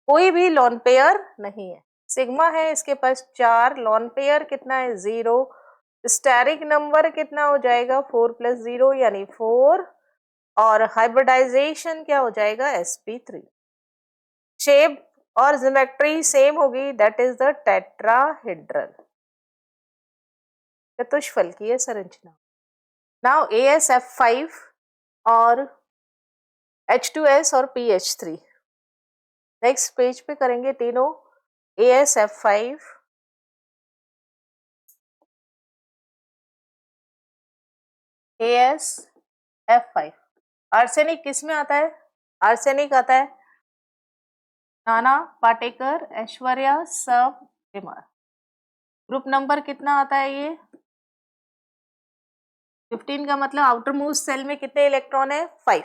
कोई भी लॉन पेयर नहीं है, सिग्मा है इसके पास 4, लॉन पेयर कितना है 0, स्टेरिक नंबर कितना हो जाएगा 4 + 0 यानी 4, और हाइब्रिडाइजेशन क्या हो जाएगा, sp3, शेप और ज्योमेट्री सेम होगी, दैट इज द टेट्राहेड्रल, चतुष्फलकीय संरचना। नाउ AsF5 और H2S और PH3, नेक्स्ट पेज पे करेंगे तीनों, AsF5, AsF5, आर्सेनिक किस में आता है, आर्सेनिक आता है नाना पाटेकर, ऐश्वर्या, सब, कुमार, ग्रुप नंबर कितना आता है ये 15 का मतलब आउटर मोस्ट सेल में कितने इलेक्ट्रॉन है 5,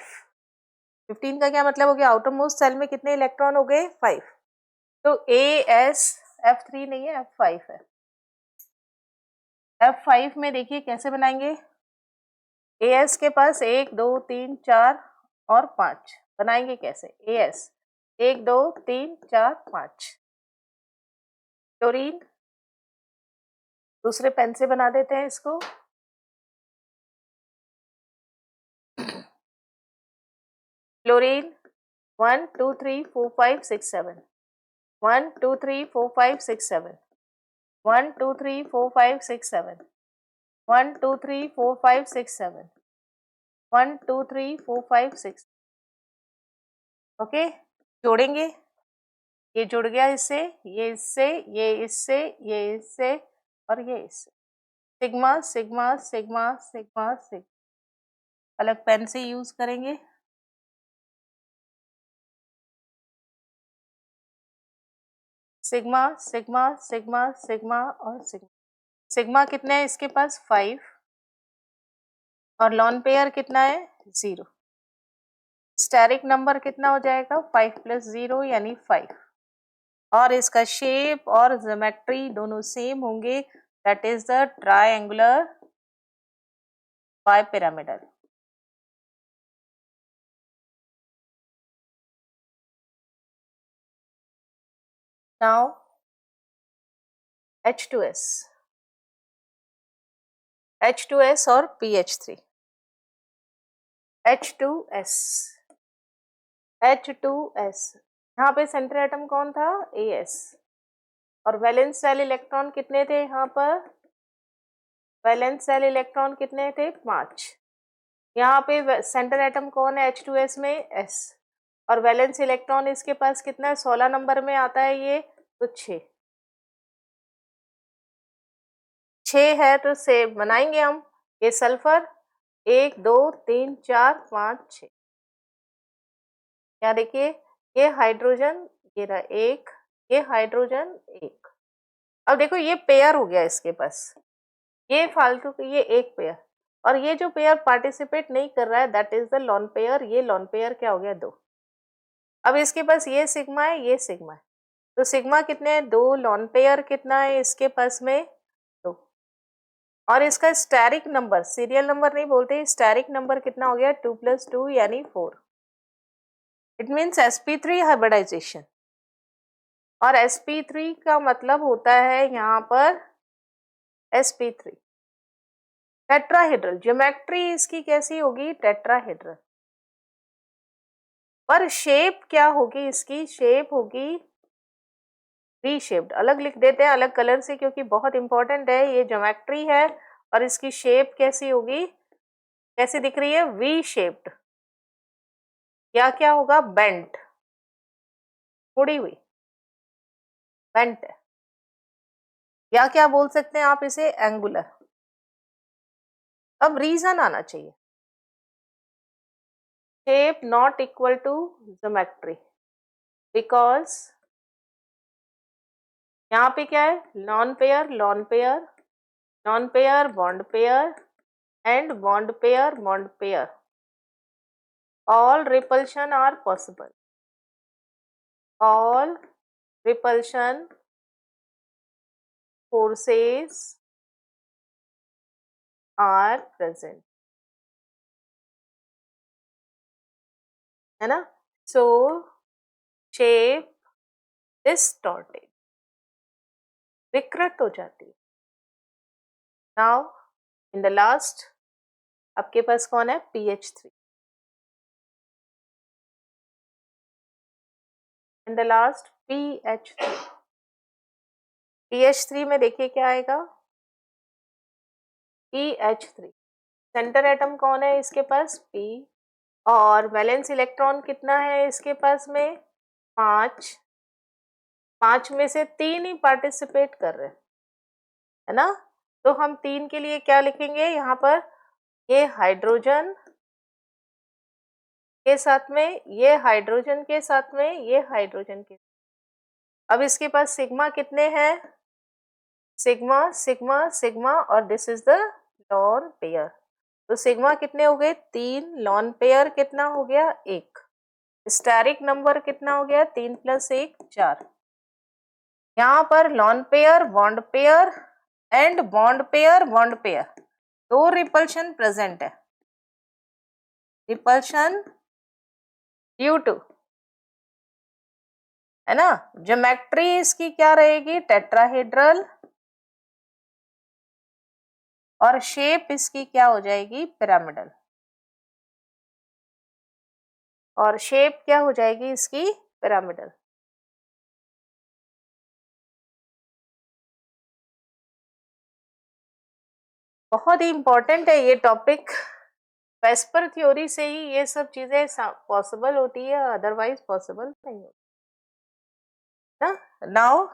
15 का क्या मतलब हो गया, आउटर मोस्ट सेल में कितने इलेक्ट्रॉन हो गए 5, तो AsF3 नहीं है F5 है। F5 में देखिए कैसे बनाएंगे, As के पास 1 2 3 4 और 5, बनाएंगे कैसे, As 1 2 3 4 5, क्लोरीन दूसरे पेन से बना देते हैं इसको, क्लोरीन 1 2 3 4 5 6 7, 1 2 3 4 5 6 7, 1 2 3 4 5 6 7, 1 2 3 4 5 6 7, 1 2 3 4 5 6, ओके, जोड़ेंगे, ये जुड़ गया इससे, ये इससे, ये इससे, ये इससे, और ये इससे, sigma sigma sigma sigma sigma, अलग पेन से यूज करेंगे, सिग्मा सिग्मा सिग्मा सिग्मा और सिग्मा, सिग्मा कितने हैं इसके पास 5, और लॉन पेयर कितना है 0, स्टेरिक नंबर कितना हो जाएगा 5 + 0 यानी 5, और इसका शेप और ज्योमेट्री दोनों सेम होंगे, that is the triangular bipyramidal. Now H2S, H2S और PH3, H2S, H2S, यहाँ पे सेंटर एटम कौन था As, और वैलेंस शेल इलेक्ट्रॉन कितने थे यहाँ पर, वैलेंस शेल इलेक्ट्रॉन कितने थे 5, यहाँ पे सेंटर एटम कौन है H2S में S, और वैलेंस इलेक्ट्रॉन इसके पास कितना है 16 नंबर में आता है ये, तो 6 है, तो से बनाएंगे हम, ये सल्फर 1 2 3 4 5 6, यहाँ देखिए ये हाइड्रोजन, ये रहा 1, ये हाइड्रोजन 1, अब देखो ये पेयर हो गया इसके पास, ये फालतू की ये एक पेयर, और ये जो पेयर पार्टिसिपेट नहीं कर रहा है that is the lone pair, ये लॉन पेयर क्या हो गया 2, अब इसके पास ये सिग्मा है, ये सिग्मा है, तो सिग्मा कितने हैं 2, लॉन पेयर कितना है इसके पास में 2, और इसका स्टेरिक नंबर, सीरियल नंबर नहीं बोलते, स्टेरिक नंबर कितना हो गया 2 + 2 यानी 4, इट मीन्स sp3 हाइब्रिडाइजेशन। और sp3 का मतलब होता है यहाँ पर sp3 टेट्राहेड्रल। ज्योमेट्री इसकी कैसी होगी? टेट्राहेड्रल। पर शेप क्या होगी? इसकी शेप होगी वी शेप्ड। अलग लिख देते हैं, अलग कलर से, क्योंकि बहुत इंपॉर्टेंट है। ये ज्योमेट्री है और इसकी शेप कैसी होगी? कैसी दिख रही है? V shaped. या क्या होगा? बेंट, मुड़ी हुई, बेंट। या क्या बोल सकते हैं आप इसे? एंगुलर। अब रीजन आना चाहिए। Shape not equal to geometry, because यहाँ पे क्या है? Lone pair, lone pair, lone pair, bond pair and bond pair, bond pair. All repulsion are possible. All repulsion forces are present. है ना? So shape distorted, विकृत हो जाती है। Now in the last आपके पास कौन है? pH3. In the last pH3. pH3 में देखिए क्या आएगा? pH3 सेंटर एटम कौन है इसके पास? P। और वैलेंस इलेक्ट्रॉन कितना है इसके पास में? 5। 5 में से 3 ही पार्टिसिपेट कर रहे हैं, है ना? तो हम 3 के लिए क्या लिखेंगे यहाँ पर? ये हाइड्रोजन के साथ में, ये हाइड्रोजन के साथ में, ये हाइड्रोजन के। अब इसके पास सिग्मा कितने हैं? सिग्मा, सिग्मा, सिग्मा, और this is the lone pair. तो सिग्मा कितने हो गए? 3। लॉन पेयर कितना हो गया? 1। स्टेरिक नंबर कितना हो गया? 3 + 1 4। यहाँ पर lawn pair, bond pair and bond pair, bond pair, दो रिपल्शन प्रेजेंट है। रिपल्शन ड्यू टू, है ना? ज्योमेट्री इसकी क्या रहेगी? टेट्राहेड्रल। और शेप इसकी क्या हो जाएगी? पिरामिडल। और शेप क्या हो जाएगी इसकी? पिरामिडल। बहुत ही इंपॉर्टेंट है ये टॉपिक। वेस्पर थ्योरी से ही ये सब चीजें पॉसिबल होती है, अदरवाइज पॉसिबल नहीं होती ना। नाउ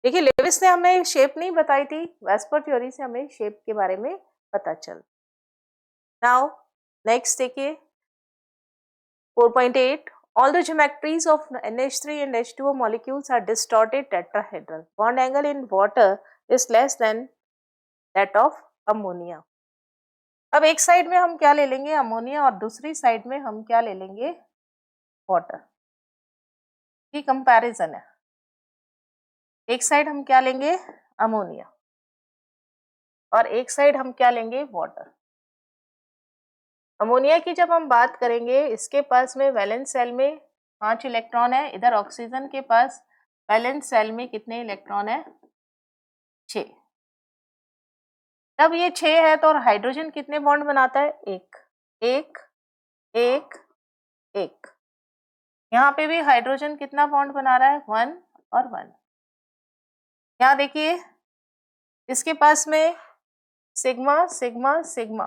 देखिए, लेविस ने हमें शेप नहीं बताई थी, वेस्पर थ्योरी से हमें शेप के बारे में पता चल। नाउ नेक्स्ट देखिए 4.8, all the geometries of NH3 and H2O molecules are distorted tetrahedral. Bond angle in water is less than that of ammonia. अब एक साइड में हम क्या ले लेंगे? अमोनिया, और दूसरी साइड में हम क्या ले लेंगे? वाटर की कंपैरिजन है। एक साइड हम क्या लेंगे? अमोनिया, और एक साइड हम क्या लेंगे? वाटर। अमोनिया की जब हम बात करेंगे, इसके पास में वैलेंस सेल में 5 इलेक्ट्रॉन है। इधर ऑक्सीजन के पास वैलेंस सेल में कितने इलेक्ट्रॉन है? 6। तब ये 6 है तो हाइड्रोजन कितने बॉन्ड बनाता है? 1 1 1 1। यहाँ पे भी हाइड्रोजन कितना बॉन्ड बना रहा है? 1 और 1। यहाँ देखिए इसके पास में सिग्मा, सिग्मा, सिग्मा,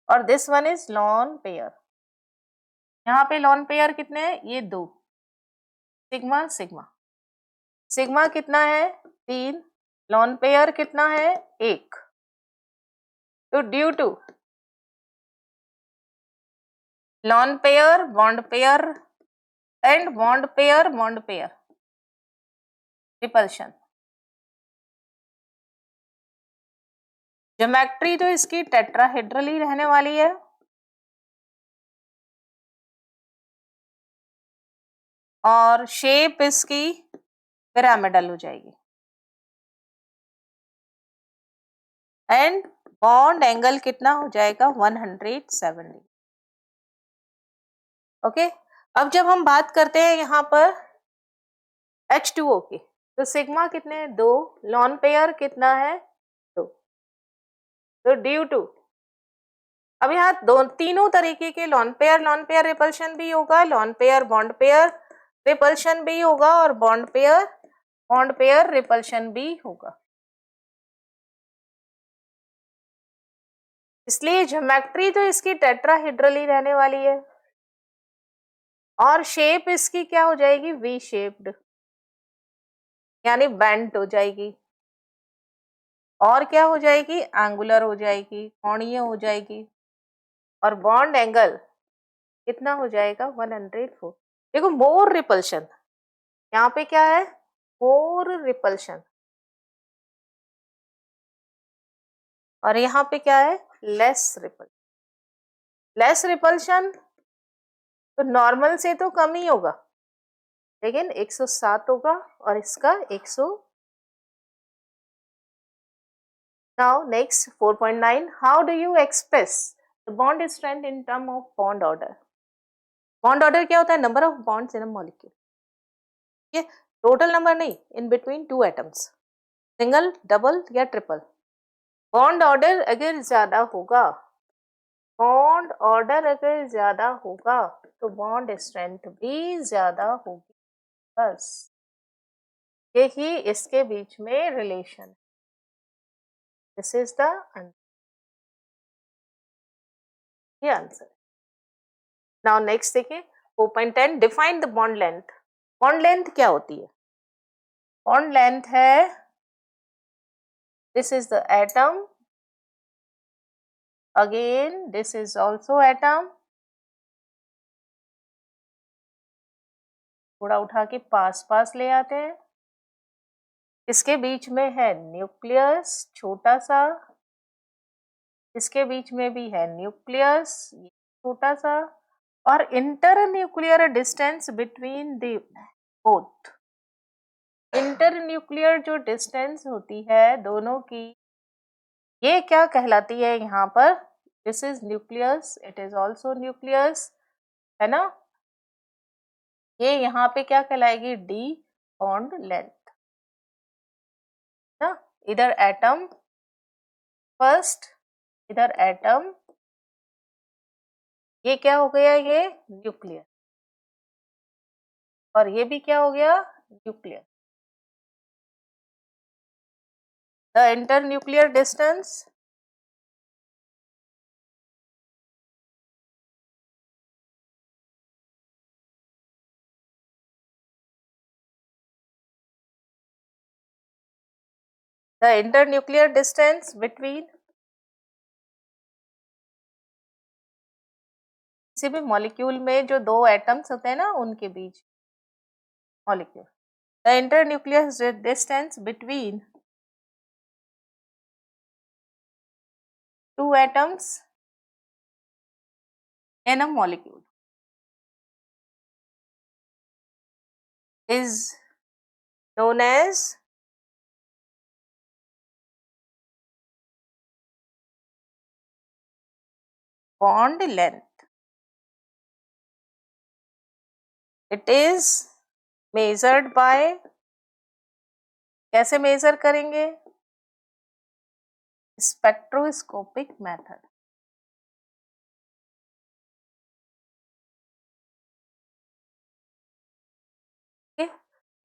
और this one is lone pair. यहाँ पे लॉन पेयर कितने हैं? ये 2। सिग्मा, सिग्मा, सिग्मा कितना है? 3। लॉन पेयर कितना है? 1। तो due to lone pair, bond pair and bond pair, bond pair, repulsion. Geometry तो इसकी टेट्राहेड्रल ही रहने वाली है। और शेप इसकी पिरामिडल हो जाएगी। एंड बॉन्ड एंगल कितना हो जाएगा? 170। ओके, अब जब हम बात करते हैं यहाँ पर H2O की, तो सिग्मा कितने हैं? 2, लॉन पेयर कितना है? 2। तो ड्यू टू, अब यहाँ दो तीनों तरीके के लॉन पेयर रिपल्शन भी होगा, lawn pair bond pair repulsion भी होगा, और बॉन्ड पेयर रिपल्शन भी होगा। इसलिए ज्योमेट्री तो इसकी टेट्राहेड्रल ही रहने वाली है, और शेप इसकी क्या हो जाएगी? वी शेप्ड, यानी बेंट हो जाएगी। और क्या हो जाएगी? एंगुलर हो जाएगी, कोणीय हो जाएगी। और बॉन्ड एंगल कितना हो जाएगा? 104। देखो, मोर रिपल्शन, यहाँ पे क्या है? मोर रिपल्शन, और यहाँ पे क्या है? Less repulsion. लेस रिपल्शन तो नॉर्मल से तो कम ही होगा, लेकिन 107 होगा, और इसका 100। Now next 4.9, how do you express the bond strength in term of bond order? Bond order क्या होता है? Number of bonds in a molecule, ये टोटल नंबर नहीं, in between two atoms, single, double या ट्रिपल। बॉन्ड ऑर्डर अगर ज्यादा होगा, bond order अगर ज्यादा होगा, तो बॉन्ड स्ट्रेंथ भी ज्यादा होगी। बस यही इसके बीच में रिलेशन है। This is the answer. Now next देखिए 4.10, define the bond length. Bond length क्या होती है? बॉन्ड लेंथ है, this is the atom, again this is also atom, थोड़ा उठा के पास पास ले आते हैं, इसके बीच में है न्यूक्लियस छोटा सा, इसके बीच में भी है न्यूक्लियस छोटा सा, और inter nuclear distance between the both, inter nuclear जो डिस्टेंस होती है दोनों की, ये क्या कहलाती है? यहाँ पर this is nucleus, it is also nucleus, है ना? ये यहाँ पे क्या कहलाएगी? डी बॉन्ड लेंथ ना। इधर एटम फर्स्ट, इधर एटम, ये क्या हो गया? ये न्यूक्लियर, और ये भी क्या हो गया? Nuclear. The inter nuclear distance the internuclear distance between किसी भी मॉलिक्यूल में जो दो एटम्स होते हैं ना, उनके बीच molecule, the internuclear distance between two atoms in a molecule is known as bond length. It is measured by, कैसे मेजर करेंगे? Spectroscopic method. Okay.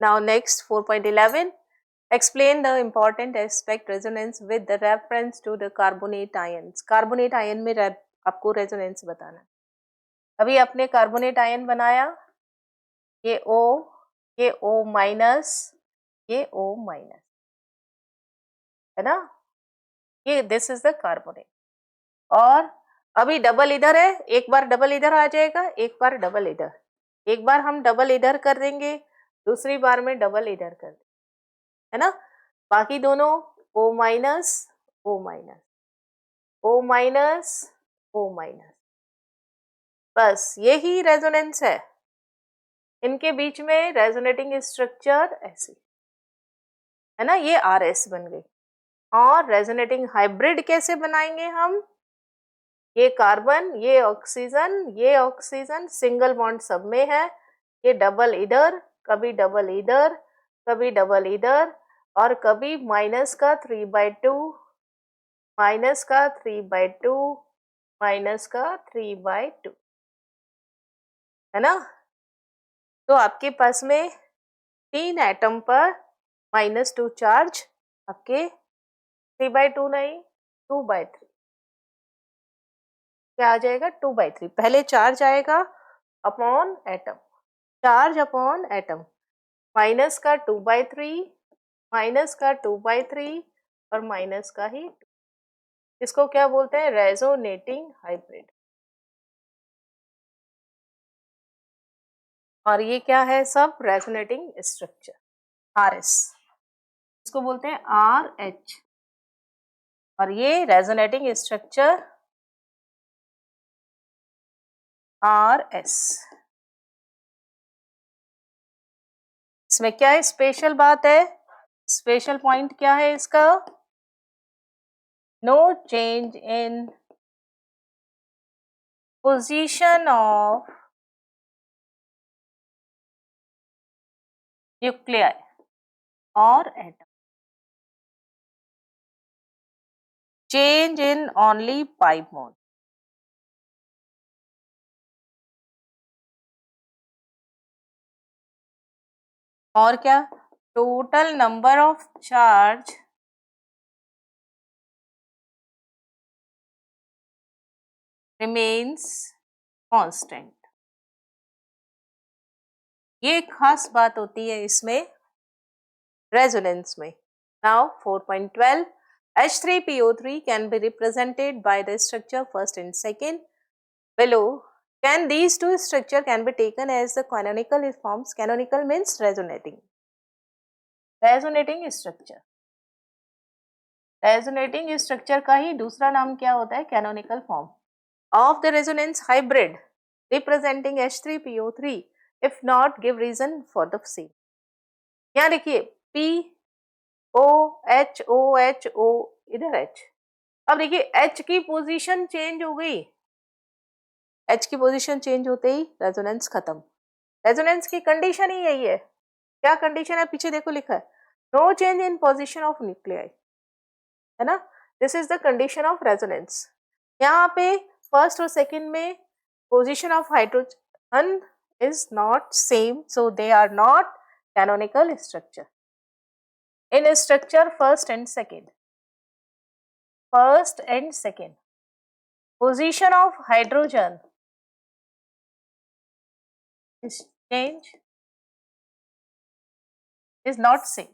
Now next 4.11, explain the important aspect resonance with the reference to the carbonate ions. Carbonate ion में आपको resonance बताना है। अभी आपने carbonate ion बनाया, ये O, ये O माइनस, ये O माइनस, है ना? ये दिस इज द कार्बोनेट। और अभी डबल इधर है, एक बार डबल इधर आ जाएगा, एक बार डबल इधर, एक बार हम डबल इधर कर देंगे, दूसरी बार में डबल इधर कर देंगे, है ना? बाकी दोनों O minus, O minus, O minus, O minus, बस यही रेजोनेंस है। इनके बीच में रेजोनेटिंग स्ट्रक्चर ऐसे, है ना? ये RS बन गई। और रेजोनेटिंग हाइब्रिड कैसे बनाएंगे हम? ये कार्बन, ये ऑक्सीजन सिंगल बॉन्ड सब में है, ये डबल इधर, कभी डबल इधर, कभी डबल इधर, और कभी माइनस का 3/2, माइनस का 3/2, माइनस का 3/2, है ना। तो आपके पास में 3 एटम पर -2 चार्ज, आपके 3/2 नहीं, 2/3, क्या आ जाएगा 2/3। पहले चार्ज आएगा upon atom, charge upon atom, minus का 2/3, माइनस का 2/3 और माइनस का ही 2। इसको क्या बोलते हैं, रेजोनेटिंग हाइब्रिड। और ये क्या है, सब रेजोनेटिंग स्ट्रक्चर, आरएस, इसको बोलते हैं आरएच। और ये रेजोनेटिंग स्ट्रक्चर आरएस। इसमें क्या स्पेशल बात है, स्पेशल पॉइंट क्या है इसका, no change in position of nuclei और atom, change in only pi bond. और क्या, total number of charge remains constant. ये खास बात होती है इसमें रेजोनेंस में। Now 4.12, H3PO3 can be represented by the structure first and second below. Can these two structure can be taken as the canonical forms? Canonical means resonating. Resonating structure, resonating structure का ही दूसरा नाम क्या होता है, canonical form of the resonance hybrid representing H3PO3 if not give reason for the same. यहाँ देखिए POHOHO, इधर H। अब देखिए H की पोजीशन चेंज हो गई, H की पोजीशन चेंज होते ही रेजोनेंस खत्म। रेजोनेंस की कंडीशन ही यही है, क्या कंडीशन है, पीछे देखो लिखा है, no change in position of nuclei, है ना। This is the condition of resonance. यहाँ पे फर्स्ट और सेकंड में position of hydrogen is not same, so they are not canonical structure. In structure first and second, first and second position of hydrogen is change is not same,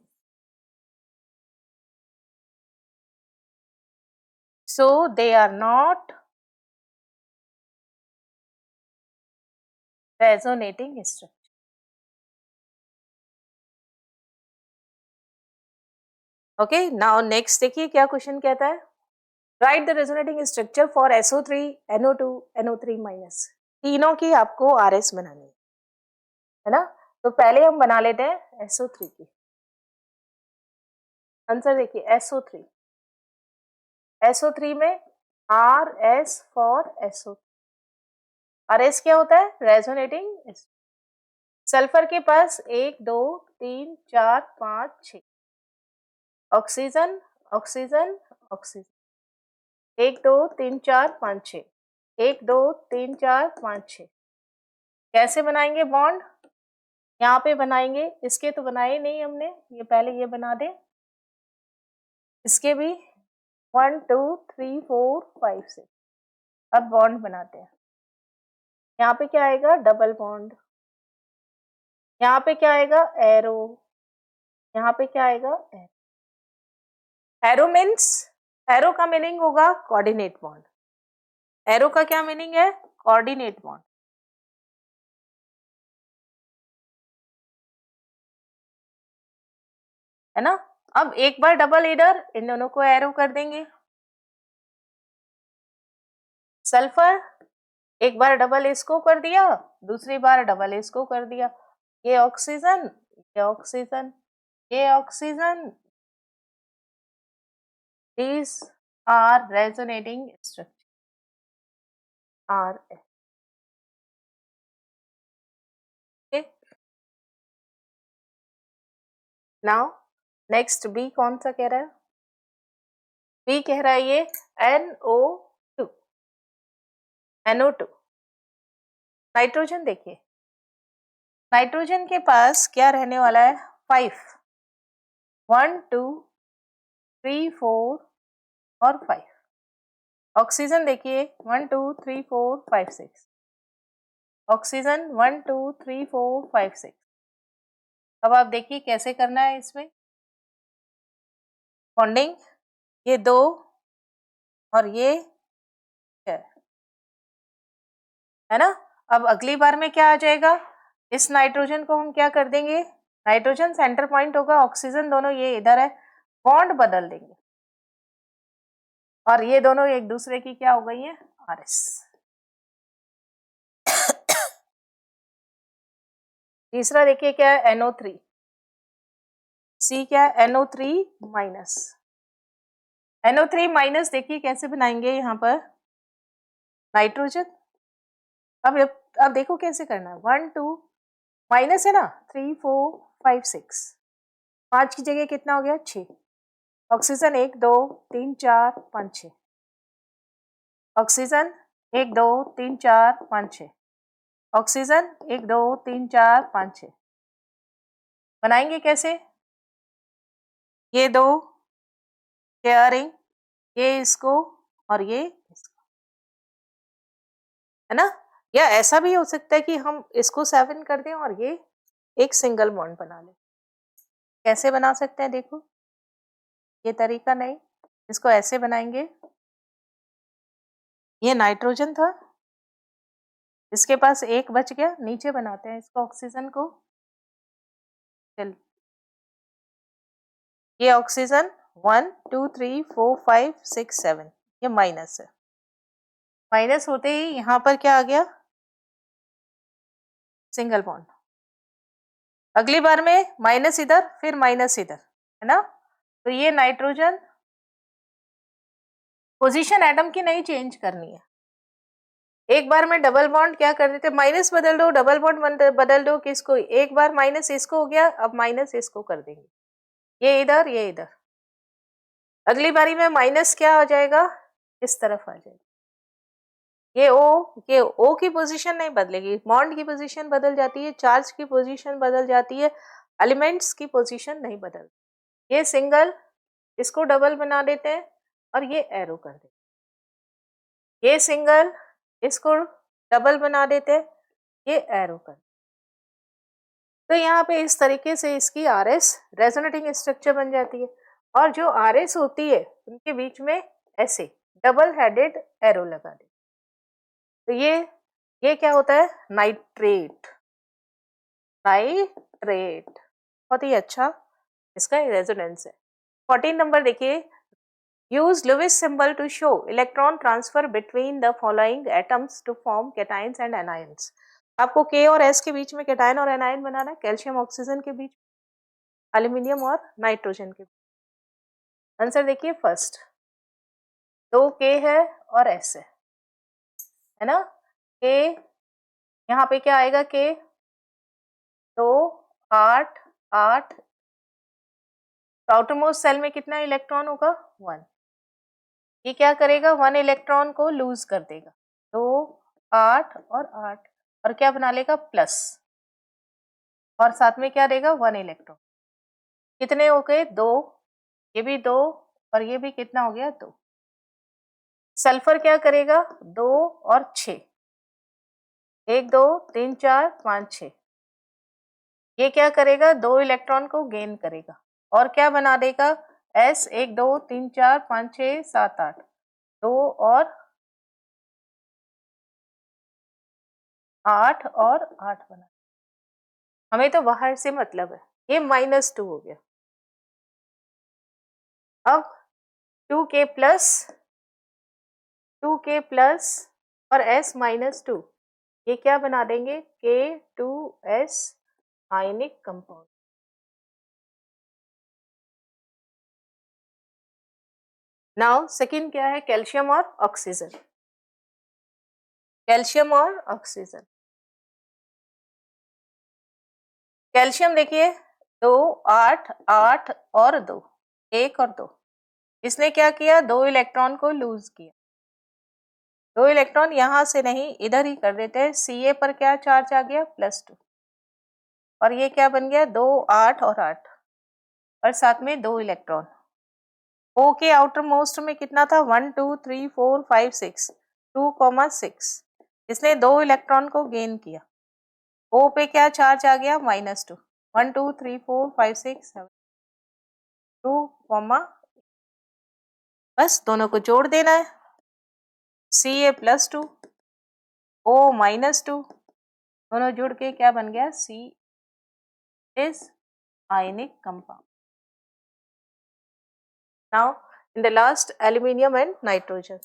so they are not resonating structure. Okay, now next देखिए क्या question कहता है, right the resonating structure for SO3 NO2 NO3 minus. तीनों की आपको RS बनानी है ना। तो पहले हम बना लेते हैं SO3 की। आंसर देखिए SO3, SO3 में RS फॉर SO। RS क्या होता है, रेजोनेटिंग। सल्फर के पास 1 2 3 4 5 6, ऑक्सीजन ऑक्सीजन ऑक्सीजन, 1 2 3 4 5 6, 1 2 3 4 5 6। कैसे बनाएंगे बॉन्ड, यहाँ पे बनाएंगे, इसके तो बनाए नहीं हमने, ये पहले ये बना दे, इसके भी 1 2 3 4 5 6। अब बॉन्ड बनाते हैं, यहाँ पे क्या आएगा, डबल बॉन्ड, यहाँ पे क्या आएगा, एरो, यहाँ पे क्या आएगा, एरो। एरो मीन्स, एरो का मीनिंग होगा कोऑर्डिनेट बॉन्ड। एरो का क्या मीनिंग है, कोऑर्डिनेट बॉन्ड, है ना। अब एक बार डबल इधर, इन दोनों को एरो कर देंगे। सल्फर एक बार डबल इसको कर दिया, दूसरी बार डबल इसको कर दिया, ये ऑक्सीजन, ये ऑक्सीजन, ये oxygen. These are resonating structure. R S. Now next B कौन सा कह रहा है? बी कह रहा है ये NO2, NO2। नाइट्रोजन देखिए, नाइट्रोजन के पास क्या रहने वाला है? 5, 1 2 3 4 और 5। ऑक्सीजन देखिए 1 2 3 4 5 6। ऑक्सीजन 1 2 3 4 5 6। अब आप देखिए कैसे करना है इसमें बॉन्डिंग। ये दो और ये है ना। अब अगली बार में क्या आ जाएगा? इस नाइट्रोजन को हम क्या कर देंगे? नाइट्रोजन सेंटर पॉइंट होगा, ऑक्सीजन दोनों ये इधर है, बॉन्ड बदल देंगे और ये दोनों एक दूसरे की क्या हो गई है? RS। तीसरा देखिए क्या है? NO3। C क्या है? NO3 minus. NO3 माइनस देखिए कैसे बनाएंगे यहाँ पर नाइट्रोजन। अब देखो कैसे करना है। 1 2 माइनस है ना, 3 4 5 6। 5 की जगह कितना हो गया? 6। ऑक्सीजन 1 2 3 4 5 6। ऑक्सीजन 1 2 3 4 5 6। ऑक्सीजन 1 2 3 4 5 6। बनाएंगे कैसे? ये दो शेयरिंग, ये इसको और ये इसको, है ना। या ऐसा भी हो सकता है कि हम इसको 7 कर दें और ये एक सिंगल बॉन्ड बना लें। कैसे बना सकते हैं देखो, ये तरीका नहीं, इसको ऐसे बनाएंगे। ये नाइट्रोजन था, इसके पास एक बच गया, नीचे बनाते हैं इसको ऑक्सीजन को। चल ये ऑक्सीजन 1 2 3 4 5 6 7, ये माइनस है। माइनस होते ही यहाँ पर क्या आ गया? Single bond. अगली बार में माइनस इधर, फिर माइनस इधर, है ना। तो ये नाइट्रोजन पोजीशन एटम की नहीं चेंज करनी है। एक बार में डबल बॉन्ड क्या कर देते, माइनस बदल दो, डबल बॉन्ड बदल दो, किसको? एक बार माइनस इसको हो गया, अब माइनस इसको कर देंगे, ये इधर ये इधर। अगली बारी में माइनस क्या हो जाएगा? इस तरफ आ जाएगा। ये ओ की पोजीशन नहीं बदलेगी, बॉन्ड की पोजीशन बदल जाती है, चार्ज की पोजीशन बदल जाती है, एलिमेंट्स की पोजीशन नहीं बदल। ये सिंगल, इसको डबल बना देते हैं और ये एरो कर देते हैं। ये सिंगल, इसको डबल बना देते हैं, ये एरो कर। तो यहाँ पे इस तरीके से इसकी RS रेजोनेटिंग स्ट्रक्चर बन जाती है। और जो RS होती है उनके बीच में ऐसे डबल हेडेड एरो लगा दे। तो ये क्या होता है? नाइट्रेट। नाइट्रेट बहुत ही अच्छा इसका रेजोनेंस है। 14 नंबर देखिए, use Lewis symbol to show electron transfer between the following atoms to form cations and anions। आपको K और S के बीच में कैटायन और एनायन बनाना है, कैल्शियम ऑक्सीजन के बीच, एल्यूमिनियम और नाइट्रोजन के बीच। आंसर देखिए फर्स्ट, 2 K है और S है ना। K यहाँ पे क्या आएगा? K 2 8 8। आउटरमोस्ट सेल में कितना इलेक्ट्रॉन होगा? 1। ये क्या करेगा? 1 इलेक्ट्रॉन को लूज कर देगा, 2 8 और 8, और क्या बना लेगा? प्लस, और साथ में क्या देगा? 1 इलेक्ट्रॉन। कितने हो गए? 2, ये भी 2 और ये भी कितना हो गया? 2। सल्फर क्या करेगा? 2 और 6, 1 2 3 4 5 6। ये क्या करेगा? 2 इलेक्ट्रॉन को गेन करेगा और क्या बना देगा? S 1 2 3 4 5 6 7 8, 2 और 8 और 8 बना। हमें तो बाहर से मतलब है। ये -2 हो गया। अब 2K प्लस, 2K प्लस और S-2, ये क्या बना देंगे? K2S ionic compound. Now second क्या है? कैल्शियम और ऑक्सीजन। कैल्शियम और ऑक्सीजन। कैल्शियम देखिए 2, 8, 8 और 2, 1 और 2। इसने क्या किया, 2 इलेक्ट्रॉन को लूज किया। 2 इलेक्ट्रॉन यहां से नहीं इधर ही कर देते हैं। Ca पर क्या चार्ज आ गया, +2, और ये क्या बन गया, 2, 8 और 8, और साथ में 2 इलेक्ट्रॉन। O के आउटर मोस्ट में कितना था, 1, 2, 3, 4, 5, 6, 2,6। इसने 2 इलेक्ट्रॉन को गेन किया। O पे क्या चार्ज आ गया, -2, 1, 2, 3, 4, 5, 6, 7, 2, बस दोनों को जोड़ देना है। Ca +2, O -2, दोनों जुड़ के क्या बन गया, C is ionic compound. Now in the last, aluminium and nitrogen.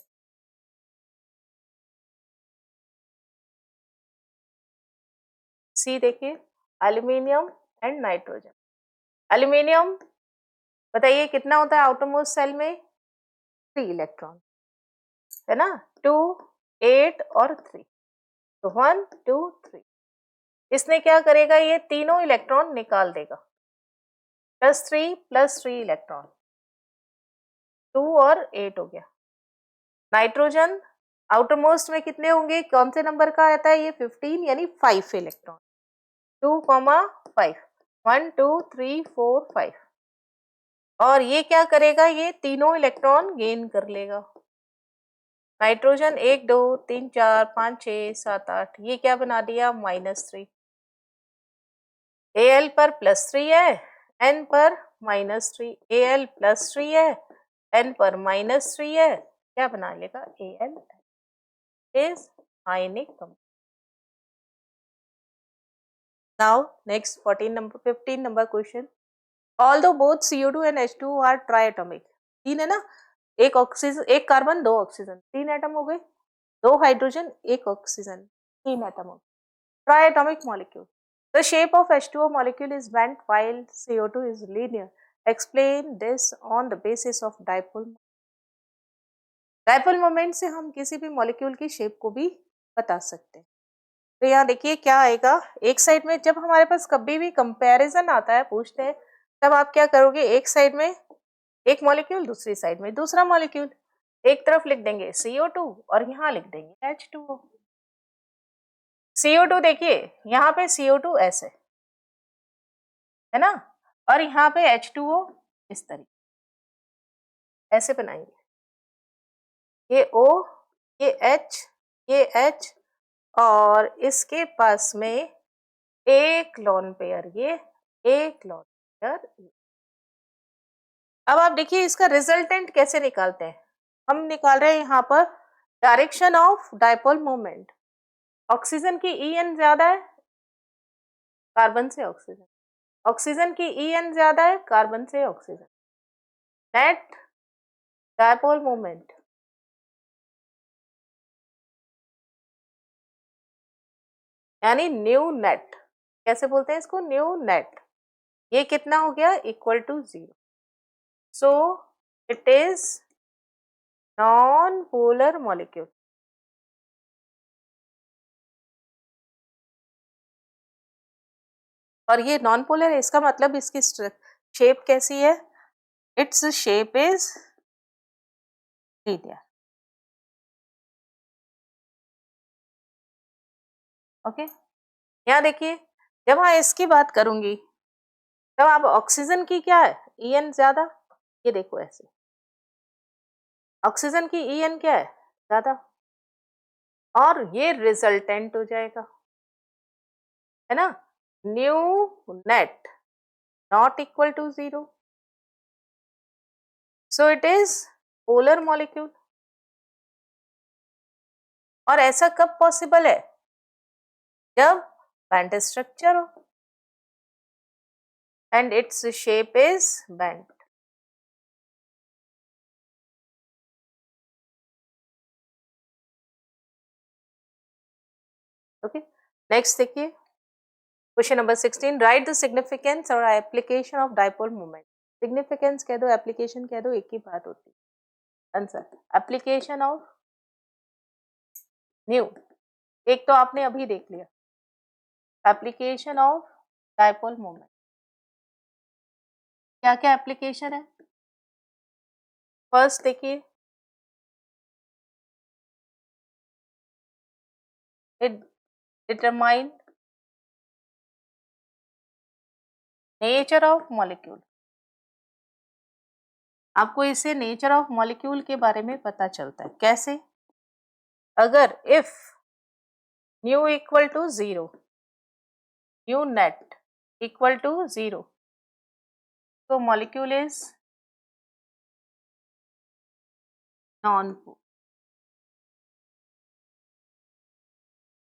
C देखिए, aluminium and nitrogen. aluminium बताइए कितना होता है आउटर मोस्ट सेल में, 3 इलेक्ट्रॉन है ना, 2, 8 और 3, तो 1, 2, 3। इसने क्या करेगा, ये तीनों इलेक्ट्रॉन निकाल देगा, +3 इलेक्ट्रॉन, 2 और 8 हो गया। नाइट्रोजन आउटर मोस्ट में कितने होंगे, कौन से नंबर का आता है ये, 15, यानी 5 इलेक्ट्रॉन, 2, 5, 1, 2, 3, 4, 5। और ये क्या करेगा, ये तीनों इलेक्ट्रॉन गेन कर लेगा। नाइट्रोजन 1, 2, 3, 4, 5, 6, 7, 8, ये क्या बना दिया, -3। Al पर +3 है, N पर -3, Al +3 है, N पर -3 है, क्या बना लेगा, Al is ionic compound. Now next 15 number question. Although both CO2 and H2 are triatomic, तीन है ना, एक ऑक्सीजन, एक कार्बन, 2 ऑक्सीजन, 3 एटम हो गए, 2 हाइड्रोजन, 1 ऑक्सीजन, 3 एटम हो गए, triatomic molecule. The shape of H2O molecule is bent while CO2 is linear. Explain this on the basis of dipole. Dipole moment से हम किसी भी मॉलिक्यूल की शेप को भी बता सकते हैं। तो यहाँ देखिए क्या आएगा, एक साइड में जब हमारे पास कभी भी कंपैरिजन आता है, पूछते हैं, तब आप क्या करोगे, एक साइड में एक मॉलिक्यूल, दूसरी साइड में दूसरा मॉलिक्यूल, एक तरफ लिख देंगे CO2 और यहाँ लिख देंगे H2O। CO2 देखिए यहाँ पे CO2 ऐसे है ना, और यहाँ पे H2O इस तरीके ऐसे बनाएंगे, ये O, ये H, ये H, और इसके पास में एक लोन पेयर, ये एक लोन पेयर। अब आप देखिए इसका रिजल्टेंट कैसे निकालते हैं, हम निकाल रहे हैं यहाँ पर direction of dipole moment. Oxygen की En ज्यादा है कार्बन से ऑक्सीजन, ऑक्सीजन की En ज्यादा है कार्बन से ऑक्सीजन, नेट डायपोल मोमेंट यानी न्यू नेट, कैसे बोलते हैं इसको, न्यू नेट, ये कितना हो गया, equal to 0। So it is non polar molecule. और ये नॉन पोलर है, इसका मतलब इसकी शेप कैसी है, its shape is linear. Okay, यहाँ देखिए जब मैं इसकी बात करूंगी तब आप ऑक्सीजन की क्या है, En ज्यादा, ये देखो ऐसे, ऑक्सीजन की En क्या है, ज्यादा, और ये रिजल्टेंट हो जाएगा, है ना, mu net not equal to 0, so it is polar molecule. और ऐसा कब पॉसिबल है, जब बैंड स्ट्रक्चर हो and its shape is bent. Okay, next देखिए question number 16, write the significance और application of dipole moment. Significance कह दो, एप्लीकेशन कह दो, एक ही बात होती है। आंसर एप्लीकेशन ऑफ न्यू, एक तो आपने अभी देख लिया, एप्लीकेशन ऑफ डायपोल मोमेंट। क्या क्या एप्लीकेशन है? फर्स्ट देखिए, it determine nature of molecule. आपको इससे नेचर ऑफ मॉलिक्यूल के बारे में पता चलता है। कैसे? अगर if mu equal to 0, mu net equal to 0, तो molecule is non polar.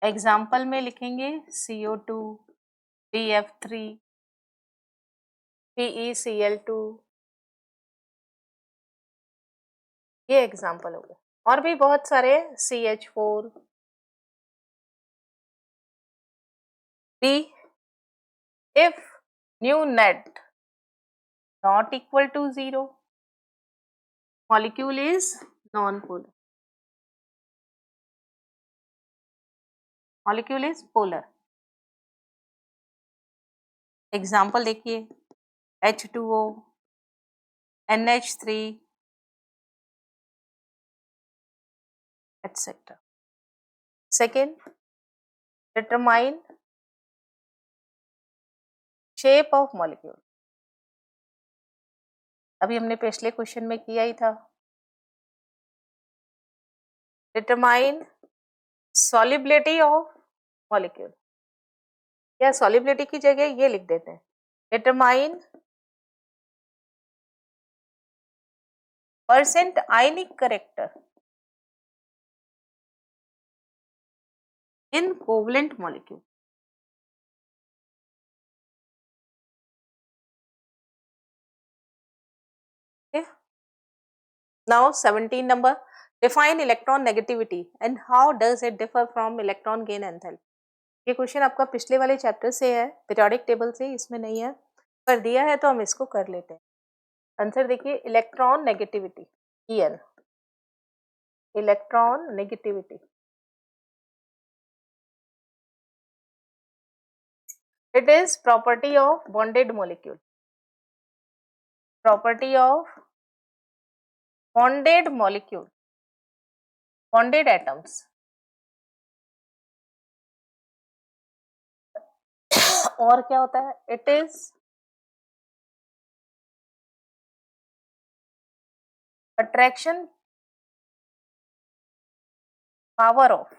Example में लिखेंगे CO2, BF3, PeCl2, ये एग्जाम्पल हो गए। और भी बहुत सारे, CH4, B, if new net not equal to 0, molecule is non-polar, molecule is polar। Example देखिए, H2O, NH3, etc. Second, determine shape of molecule। अभी हमने पिछले क्वेश्चन में किया ही था। डिटरमाइन सॉलिबिलिटी ऑफ मॉलिक्यूल, या सॉलिबिलिटी की जगह ये लिख देते हैं, determine percent ionic character in covalent molecule. Now 17 number, define electron negativity and how does it differ from electron gain enthalpy। ये क्वेश्चन आपका पिछले वाले चैप्टर से है, पीरियोडिक टेबल से, इसमें नहीं है, पर दिया है तो हम इसको कर लेते हैं। आंसर देखिए, electron negativity, EN, electron negativity, it is property of bonded molecule, property of bonded molecule, bonded atoms। और क्या होता है? It is attraction power of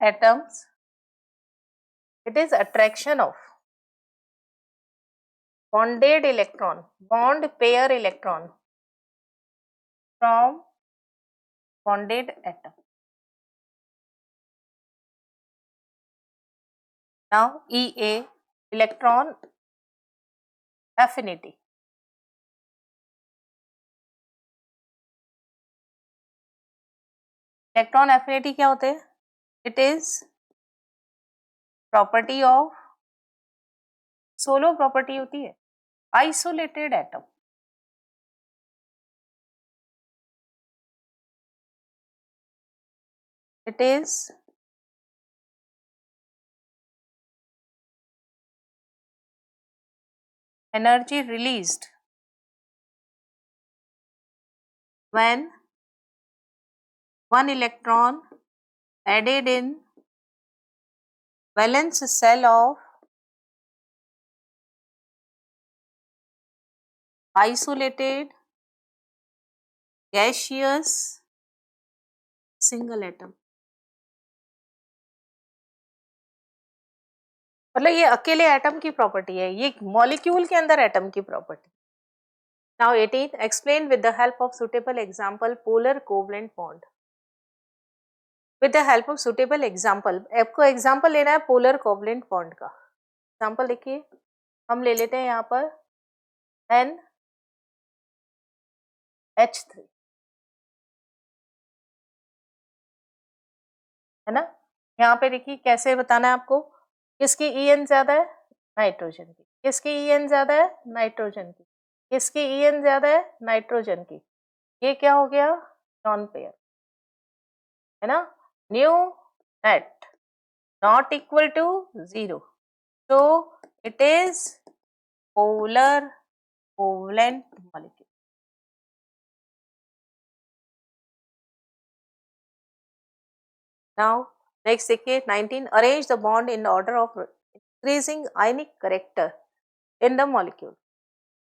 atoms, it is attraction of bonded electron, bond pair electron from bonded atom। Now EA, electron affinity, electron affinity क्या होते हैं? It is property of, solo property होती है, isolated atom. It is energy released when one electron added in valence cell of isolated gaseous single atom। मतलब ये अकेले atom की property है, ये मॉलिक्यूल के अंदर एटम की property. Now 18, explain with the help of suitable example polar covalent bond. With the help of suitable example, आपको एग्जांपल लेना है पोलर कोवलेंट बॉन्ड का। एग्जांपल देखिए, हम ले लेते हैं यहाँ पर NH3, है ना, यहाँ पे देखिए कैसे बताना है आपको, किसकी EN ज्यादा है, नाइट्रोजन की। किसकी EN ज्यादा है, नाइट्रोजन की। किसकी EN ज्यादा है, नाइट्रोजन की। ये क्या हो गया, नॉन पेयर है ना। Mu net not equal to 0, so it is polar covalent molecule. Now next देखिए 19, arrange the bond in order of increasing ionic character in the molecule.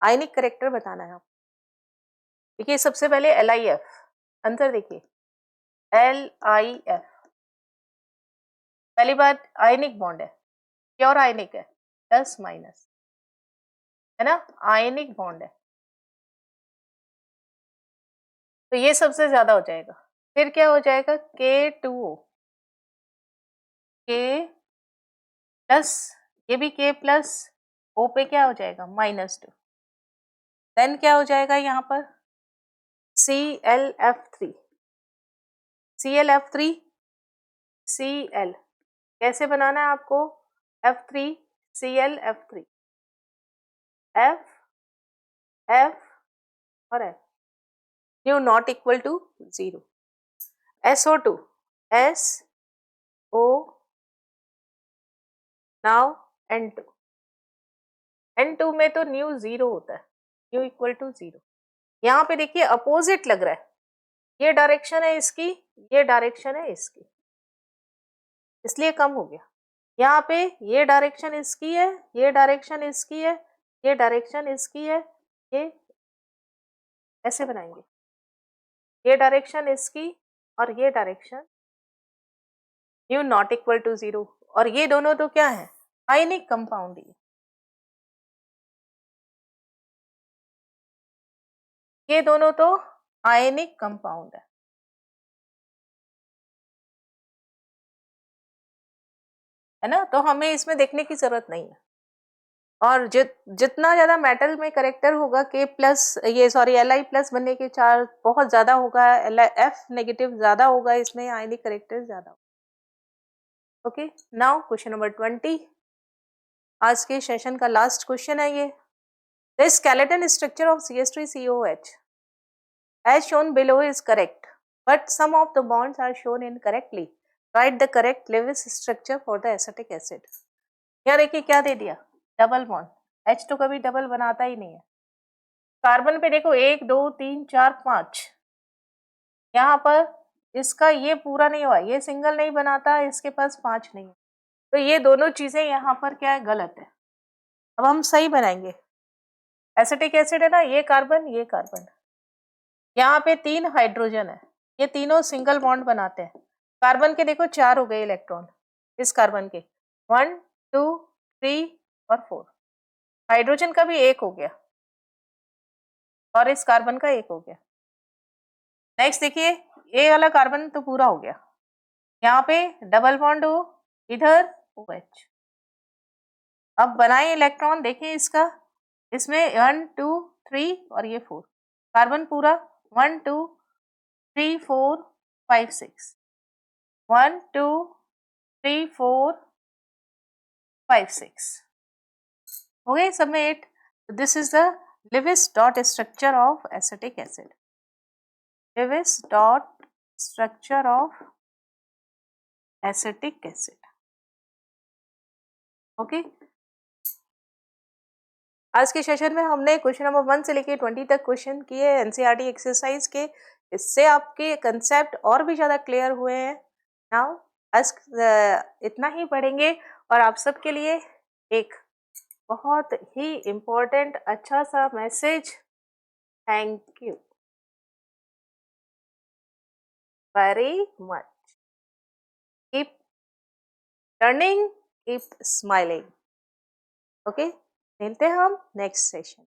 ionic character बताना है आपको। देखिए सबसे पहले LIF, आंसर देखिए LIF, पहली बात आयनिक बॉन्ड है, प्योर आयनिक है, प्लस माइनस है ना, आयनिक बॉन्ड है, तो ये सबसे ज्यादा हो जाएगा। फिर क्या हो जाएगा, K2O, K प्लस, ये भी K प्लस, O पे क्या हो जाएगा, -2। देन क्या हो जाएगा यहाँ पर ClF3, ClF3, Cl कैसे बनाना है आपको, F3 ClF3, F F और F, mu not equal to 0, SO2 SO, now N2, N2 में तो न्यू 0 होता है, न्यू इक्वल टू 0। यहाँ पे देखिए अपोजिट लग रहा है, ये डायरेक्शन है इसकी, ये डायरेक्शन है इसकी, इसलिए कम हो गया। यहाँ पे ये डायरेक्शन इसकी है, ये डायरेक्शन इसकी है, ये डायरेक्शन इसकी है, ये ऐसे बनाएंगे, ये डायरेक्शन इसकी और ये direction, mu not equal to 0, और ये दोनों तो क्या है, आयनिक कंपाउंड ही, ये दोनों तो आयनिक कंपाउंड है ना, तो हमें इसमें देखने की जरूरत नहीं है। और जितना ज्यादा मेटल में करेक्टर होगा K प्लस, ये सॉरी Li प्लस बनने के चार्ज बहुत ज्यादा होगा, F नेगेटिव ज्यादा होगा, इसमें आयनिक करेक्टर ज्यादा होगा। ओके, नाउ क्वेश्चन नंबर 20, आज के सेशन का लास्ट क्वेश्चन है ये। The skeleton structure of CH3COH as shown below is correct, but some of the bonds are shown incorrectly. Write the correct Lewis structure for the acetic acid. यहाँ देखिए क्या दे दिया, double bond, H तो कभी double बनाता ही नहीं है। Carbon पे देखो 1 2 3 4 5, यहाँ पर इसका ये पूरा नहीं हुआ, ये सिंगल नहीं बनाता, इसके पास 5 नहीं है, तो ये दोनों चीजें यहाँ पर क्या है, गलत है। अब हम सही बनाएंगे, एसिटिक एसिड है ना, ये कार्बन, यहाँ पे 3 हाइड्रोजन है, ये तीनों सिंगल बॉन्ड बनाते हैं। कार्बन के देखो 4 हो गए इलेक्ट्रॉन, इस कार्बन के 1 2 3 और 4, हाइड्रोजन का भी 1 हो गया और इस कार्बन का 1 हो गया। नेक्स्ट देखिए, ये वाला कार्बन तो पूरा हो गया, यहाँ पे डबल बॉन्ड हो, इधर OH। अब बनाए इलेक्ट्रॉन, देखिए इसका, इसमें 1 2 3 और ये 4, कार्बन पूरा 1 2 3 4 5 6, 1 2 3 4 5 6 हो गए submit. This is the Lewis dot structure of acetic acid. Lewis dot structure of acetic acid. Okay, आज के सेशन में हमने क्वेश्चन नंबर 1 से लेके 20 तक क्वेश्चन किए एनसीईआरटी एक्सरसाइज के, इससे आपके कंसेप्ट और भी ज़्यादा क्लियर हुए हैं। नाउ आज इतना ही पढ़ेंगे और आप सबके लिए एक बहुत ही इम्पोर्टेंट अच्छा सा message, thank you very much, keep learning, keep smiling. Okay, मिलते हैं हम नेक्स्ट सेशन।